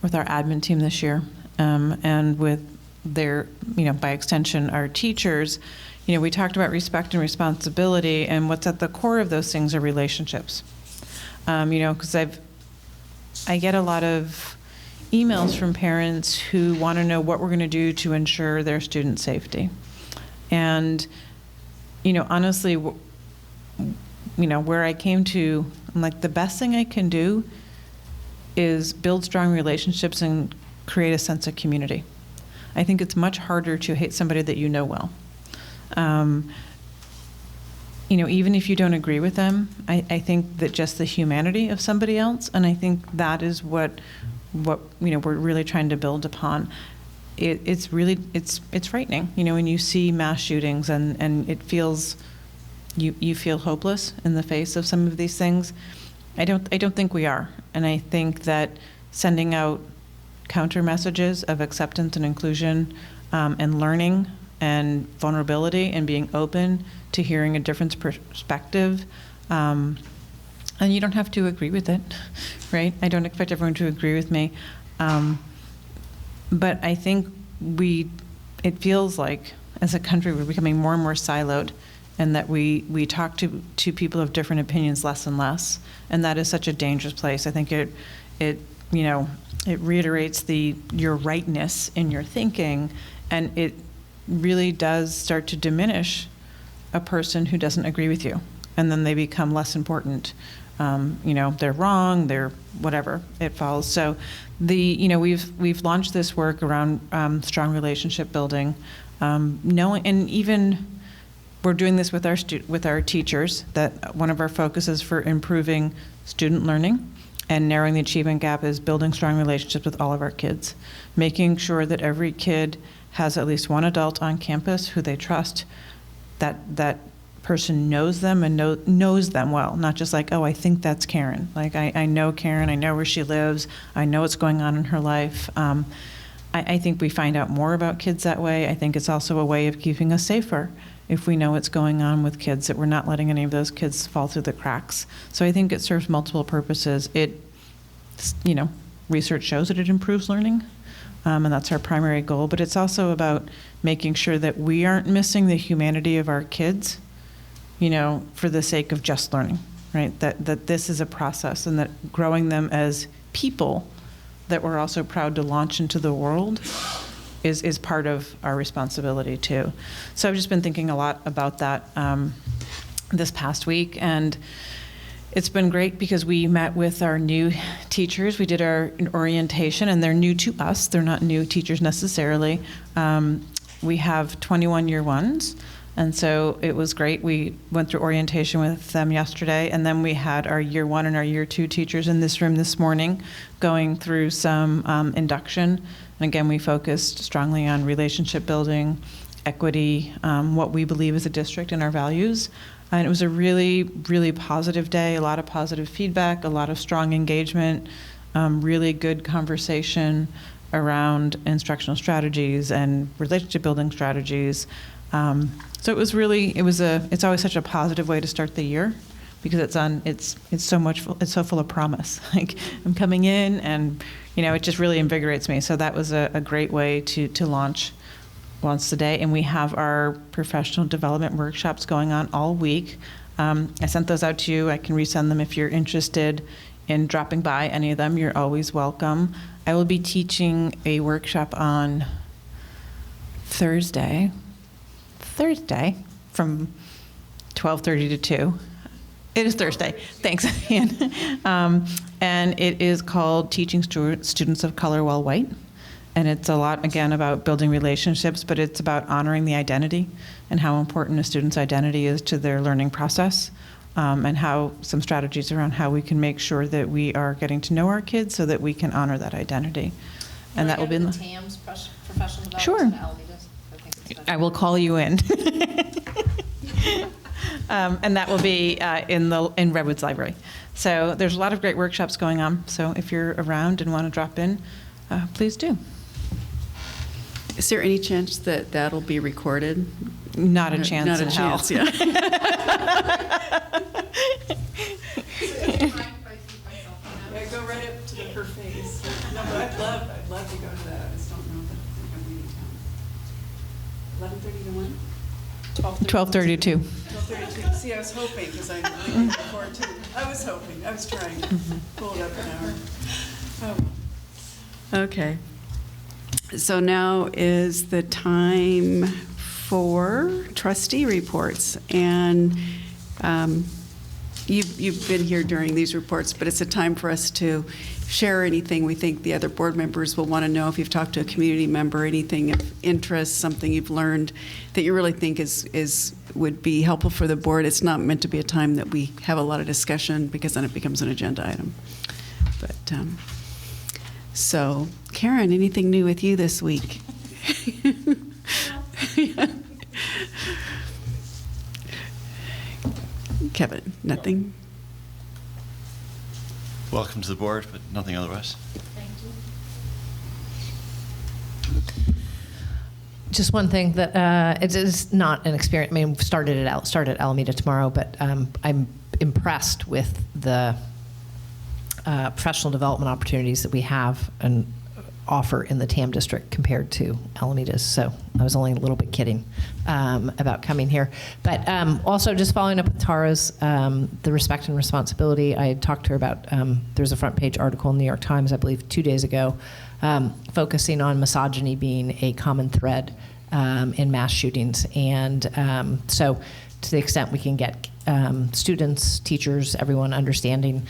admin team this year. And with their, by extension, our teachers. We talked about respect and responsibility, and what's at the core of those things are relationships. Because I get a lot of emails from parents who want to know what we're going to do to ensure their student safety. And, honestly, where I came to, I'm like, the best thing I can do is build strong relationships and create a sense of community. I think it's much harder to hate somebody that you know well. Even if you don't agree with them, I think that just the humanity of somebody else, and I think that is what we're really trying to build upon. It's frightening, when you see mass shootings, and it feels you feel hopeless in the face of some of these things. I don't think we are. And I think that sending out counter messages of acceptance and inclusion and learning and vulnerability and being open to hearing a different perspective. And you don't have to agree with it, right? I don't expect everyone to agree with me. But I think it feels like as a country we're becoming more and more siloed, and that we talk to people of different opinions less and less. And that is such a dangerous place. I think it reiterates your rightness in your thinking, and it really does start to diminish a person who doesn't agree with you, and then they become less important. They're wrong, they're whatever, it falls. So we've launched this work around strong relationship building, knowing, and even we're doing this with our teachers, that one of our focuses for improving student learning and narrowing the achievement gap is building strong relationships with all of our kids, making sure that every kid has at least one adult on campus who they trust, that person knows them and knows them well, not just like, oh, I think that's Karen. Like, I know Karen, I know where she lives, I know what's going on in her life. I think we find out more about kids that way. I think it's also a way of keeping us safer if we know what's going on with kids, that we're not letting any of those kids fall through the cracks. So I think it serves multiple purposes. Research shows that it improves learning, and that's our primary goal, but it's also about making sure that we aren't missing the humanity of our kids, for the sake of just learning, right? That this is a process, and that growing them as people that we're also proud to launch into the world is part of our responsibility too. So I've just been thinking a lot about that this past week, and it's been great because we met with our new teachers. We did our orientation, and they're new to us. They're not new teachers necessarily. We have 21 year ones, and so it was great. We went through orientation with them yesterday, and then we had our year one and our year two teachers in this room this morning going through some induction. And again, we focused strongly on relationship building, equity, what we believe as a district, and our values. And it was a really, really positive day, a lot of positive feedback, a lot of strong engagement, really good conversation around instructional strategies and relationship building strategies. So it's always such a positive way to start the year, because it's so full of promise. Like, I'm coming in, and it just really invigorates me. So that was a great way to launch once a day. And we have our professional development workshops going on all week. I sent those out to you. I can resend them if you're interested in dropping by any of them. You're always welcome. I will be teaching a workshop on Thursday from 12:30 to 2. It is Thursday. Thanks, Ian. And it is called Teaching Students of Color While White. And it's a lot, again, about building relationships, but it's about honoring the identity and how important a student's identity is to their learning process, and how some strategies around how we can make sure that we are getting to know our kids so that we can honor that identity. And that will be in the
TAM's professional development.
Sure. I will call you in. And that will be in Redwoods Library. So there's a lot of great workshops going on. So if you're around and want to drop in, please do.
Is there any chance that that'll be recorded?
Not a chance
Not
in
a
hell.
chance, yeah.
Go right up to her face. No, but I'd love to go to that. I just don't know if I'm leaving town. 11:30 to 1?
12:30 to 2.
12:32. See, I was hoping, because I'm leaving before 2. I was hoping. I was trying to pull it up an hour. Oh.
Okay. So now is the time for trustee reports. And you've been here during these reports, but it's a time for us to share anything we think the other board members will want to know. If you've talked to a community member, anything of interest, something you've learned that you really think would be helpful for the board. It's not meant to be a time that we have a lot of discussion, because then it becomes an agenda item. But so, Karen, anything new with you this week? Kevin, nothing?
Welcome to the board, but nothing otherwise.
Just one thing that it is not an experience. I mean, we've start at Alameda tomorrow, but I'm impressed with the professional development opportunities that we have and offer in the TAM district compared to Alameda's. So I was only a little bit kidding about coming here. But also just following up with Tara's, the respect and responsibility, I had talked to her about, there's a front page article in the New York Times, I believe 2 days ago, focusing on misogyny being a common thread in mass shootings. And so to the extent we can get students, teachers, everyone understanding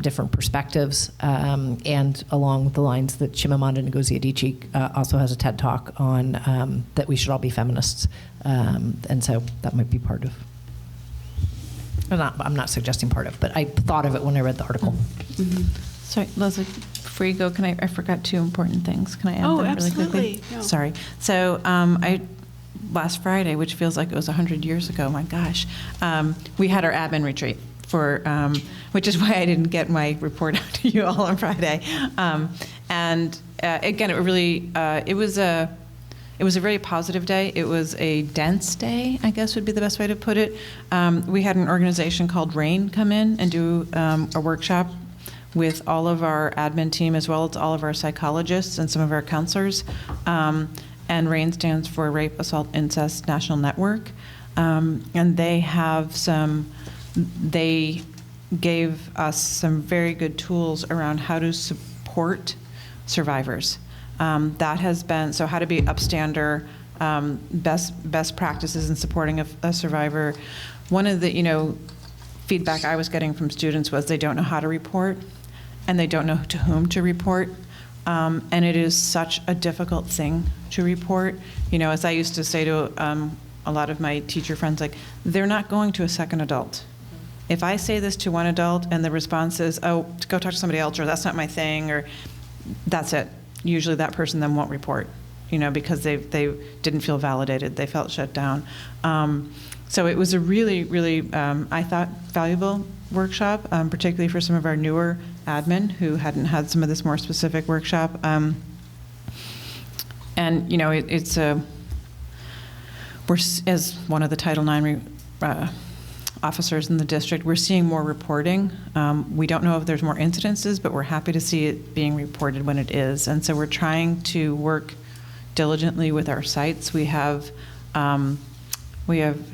different perspectives, and along the lines that Chimamanda Ngozi Adichie also has a TED Talk on that we should all be feminists. And so that might be part of, I'm not suggesting part of, but I thought of it when I read the article.
Mm-hmm.
Sorry, Leslie, before you go, I forgot 2 important things. Can I add them really
absolutely.
quickly?
No.
Sorry. So last Friday, which feels like it was 100 years ago, my gosh, we had our admin retreat for, which is why I didn't get my report out to you all on Friday. And again, it was a very positive day. It was a dense day, I guess would be the best way to put it. We had an organization called RAIN come in and do a workshop with all of our admin team as well as all of our psychologists and some of our counselors. And RAIN stands for Rape, Assault, Incest National Network. And they gave us some very good tools around how to support survivors. That has been, so how to be upstander, best practices in supporting a survivor. One of the, feedback I was getting from students was they don't know how to report and they don't know to whom to report. And it is such a difficult thing to report. As I used to say to a lot of my teacher friends, like, they're not going to a second adult. If I say this to one adult and the response is, oh, go talk to somebody else, or that's not my thing, or that's it. Usually that person then won't report, because they didn't feel validated. They felt shut down. So it was a really, really, I thought, valuable workshop, particularly for some of our newer admin who hadn't had some of this more specific workshop. And, we're, as one of the Title IX officers in the district, we're seeing more reporting. We don't know if there's more incidences, but we're happy to see it being reported when it is. And so we're trying to work diligently with our sites. We have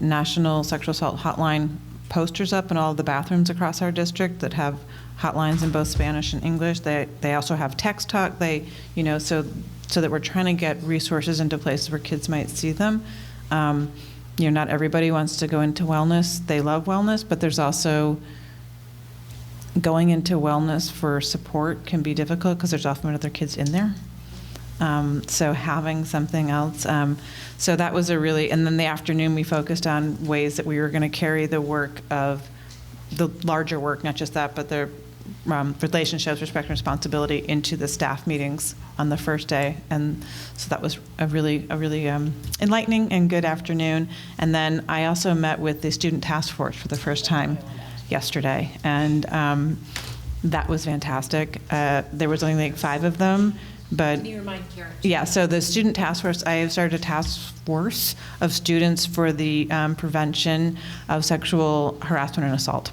National Sexual Assault Hotline posters up in all of the bathrooms across our district that have hotlines in both Spanish and English. They also have text talk. So that we're trying to get resources into places where kids might see them. Not everybody wants to go into wellness. They love wellness, but there's also going into wellness for support can be difficult because there's often other kids in there. So having something else. So that was and then the afternoon we focused on ways that we were going to carry the work of the larger work, not just that, but the relationships, respect, and responsibility into the staff meetings on the first day. And so that was a really enlightening and good afternoon. And then I also met with the student task force for the first time yesterday. And that was fantastic. There was only like 5 of them. But
Can you remind Karen?
Yeah, so the student task force, I have started a task force of students for the prevention of sexual harassment and assault.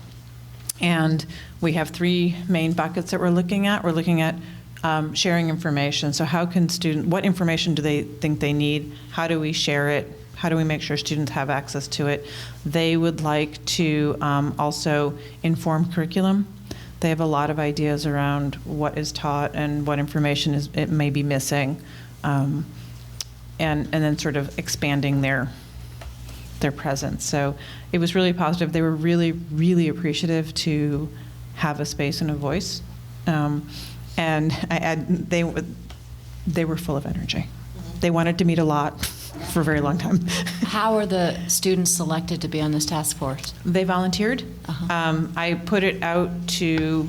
And we have 3 main buckets that we're looking at. We're looking at sharing information. So how can what information do they think they need? How do we share it? How do we make sure students have access to it? They would like to also inform curriculum. They have a lot of ideas around what is taught and what information it may be missing, and then sort of expanding their presence. So it was really positive. They were really, really appreciative to have a space and a voice, and they were full of energy. They wanted to meet a lot for a very long time.
How are the students selected to be on this task force?
They volunteered.
Uh-huh.
I put it out to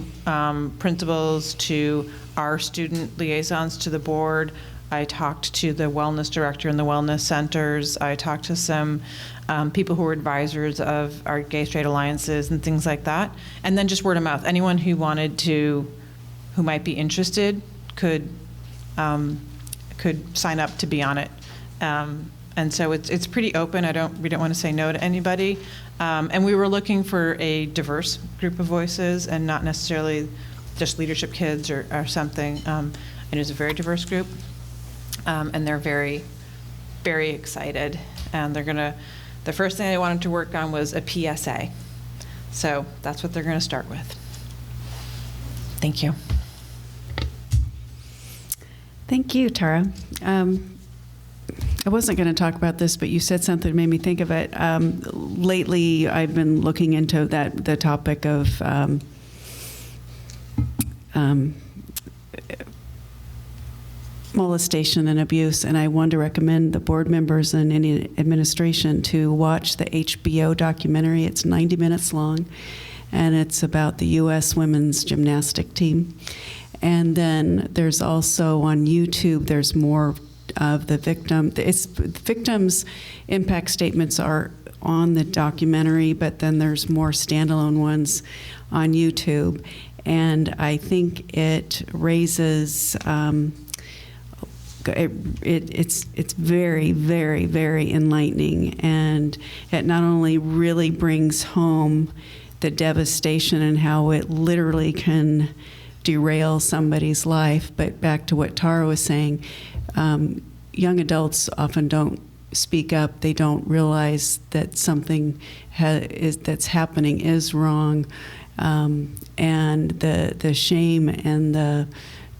principals, to our student liaisons, to the board, I talked to the wellness director in the wellness centers. I talked to some people who were advisors of our gay straight alliances and things like that. And then just word of mouth. Anyone who wanted to, who might be interested, could sign up to be on it. And so it's pretty open. We don't want to say no to anybody. And we were looking for a diverse group of voices and not necessarily just leadership kids or something. And it's a very diverse group. And they're very, very excited. And the first thing they wanted to work on was a PSA. So that's what they're going to start with. Thank you.
Thank you, Tara. I wasn't going to talk about this, but you said something that made me think of it. Lately, I've been looking into the topic of molestation and abuse, and I want to recommend the board members and any administration to watch the HBO documentary. It's 90 minutes long, and it's about the U.S. women's gymnastic team. And then there's also on YouTube, there's more of the victims' impact statements are on the documentary, but then there's more standalone ones on YouTube. And I think it raises, it's very, very, very enlightening. And it not only really brings home the devastation and how it literally can derail somebody's life, but back to what Tara was saying, young adults often don't speak up. They don't realize that something that's happening is wrong, and the shame and the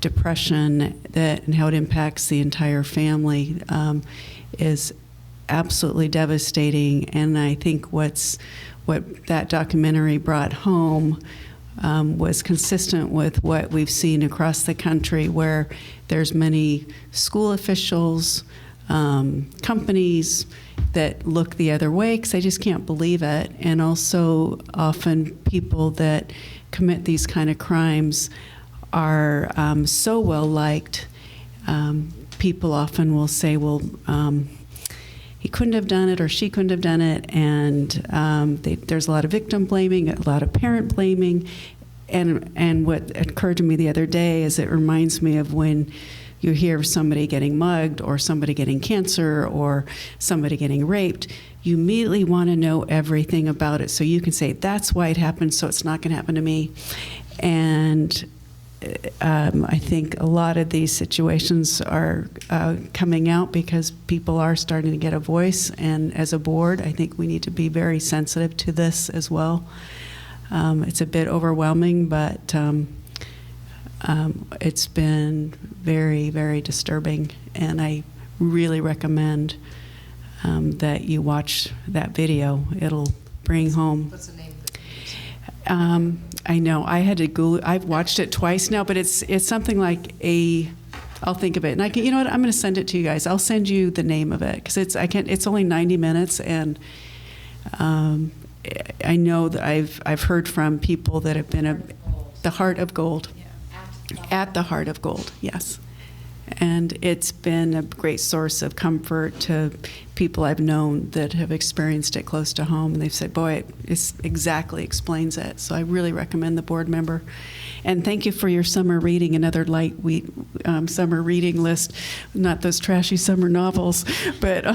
depression and how it impacts the entire family is absolutely devastating. And I think what that documentary brought home was consistent with what we've seen across the country, where there's many school officials, companies that look the other way because they just can't believe it, and also often people that commit these kind of crimes are so well liked. People often will say, well, he couldn't have done it or she couldn't have done it, and there's a lot of victim blaming, a lot of parent blaming, and what occurred to me the other day is it reminds me of when you hear of somebody getting mugged or somebody getting cancer or somebody getting raped, you immediately want to know everything about it so you can say, that's why it happened, so it's not going to happen to me. And I think a lot of these situations are coming out because people are starting to get a voice, and as a board, I think we need to be very sensitive to this as well. It's a bit overwhelming, but it's been very, very disturbing, and I really recommend that you watch that video. It'll bring home.
What's the name of it?
I know. I had to Google. I've watched it twice now, but it's something like I'll think of it, and you know what? I'm going to send it to you guys. I'll send you the name of it because it's only 90 minutes, and I know that I've heard from people that have been the Heart of Gold. At the Heart of Gold, yes. And it's been a great source of comfort to people I've known that have experienced it close to home. And they've said, boy, it exactly explains it. So I really recommend the board member. And thank you for your summer reading, another lightweight summer reading list, not those trashy summer novels, but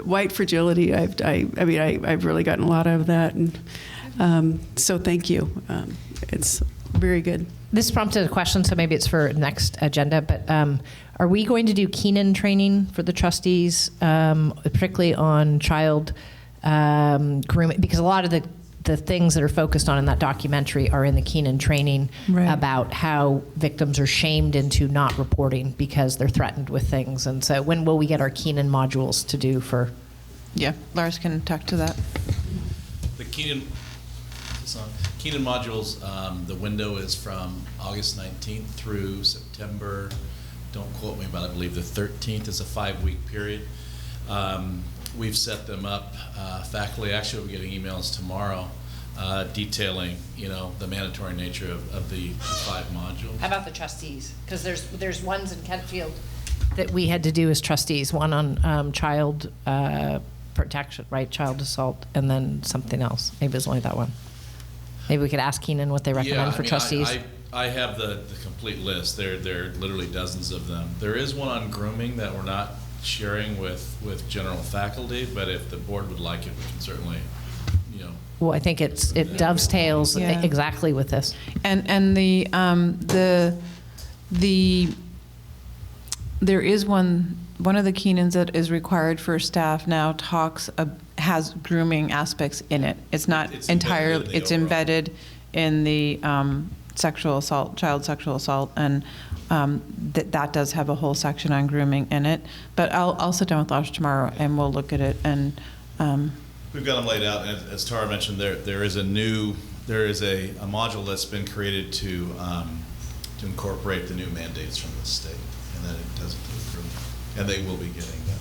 White Fragility, I've really gotten a lot of that. And so thank you. It's very good.
This prompted a question, so maybe it's for next agenda, but are we going to do Keenan training for the trustees, particularly on child grooming? Because a lot of the things that are focused on in that documentary are in the Keenan training about how victims are shamed into not reporting because they're threatened with things. And so when will we get our Keenan modules to do for?
Yeah, Lars can talk to that.
The Keenan modules, the window is from August 19th through September, don't quote me, but I believe the 13th is a 5-week period. We've set them up. Faculty, actually, we'll be getting emails tomorrow detailing, the mandatory nature of the 5 modules.
How about the trustees? Because there's ones in Kentfield.
That we had to do as trustees, one on child protection, right, child assault, and then something else. Maybe it was only that one. Maybe we could ask Keenan what they recommend for trustees.
I have the complete list. There are literally dozens of them. There is one on grooming that we're not sharing with general faculty, but if the board would like it, we can certainly,
Well, I think it dovetails
Yeah.
exactly with this.
And there is one of the Keenans that is required for staff now has grooming aspects in it. It's not
It's
entirely,
embedded in the
it's
overall.
embedded in the sexual assault, child sexual assault, and that does have a whole section on grooming in it. But I'll sit down with Lars tomorrow and we'll look at it and.
We've got them laid out, and as Tara mentioned, there is a module that's been created to incorporate the new mandates from the state, and that it does include grooming, and they will be getting that.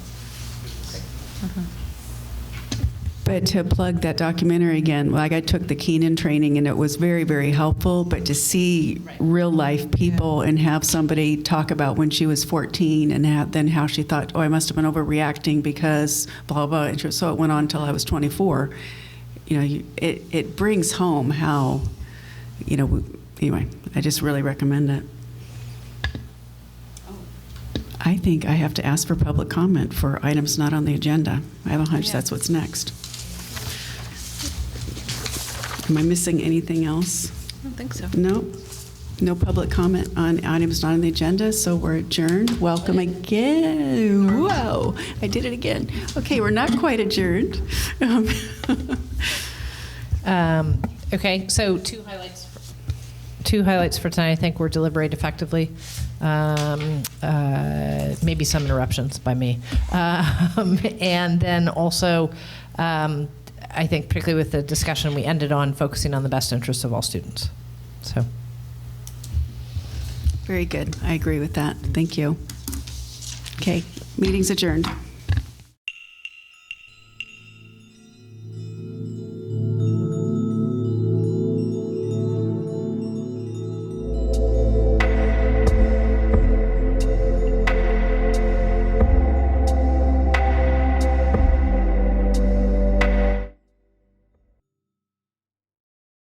But to plug that documentary again, like I took the Keenan training and it was very, very helpful, but to see real life people and have somebody talk about when she was 14 and then how she thought, oh, I must have been overreacting because blah, blah, and so it went on until I was 24. It brings home how, anyway, I just really recommend it. I think I have to ask for public comment for items not on the agenda. I have a hunch that's what's next. Am I missing anything else?
I don't think so.
No? No public comment on items not on the agenda, so we're adjourned. Welcome again. Whoa, I did it again. Okay, we're not quite adjourned.
Okay, so two highlights for tonight. I think we're deliberate effectively. Maybe some interruptions by me. And then also, I think particularly with the discussion we ended on, focusing on the best interests of all students. So.
Very good. I agree with that. Thank you. Okay, meeting's adjourned.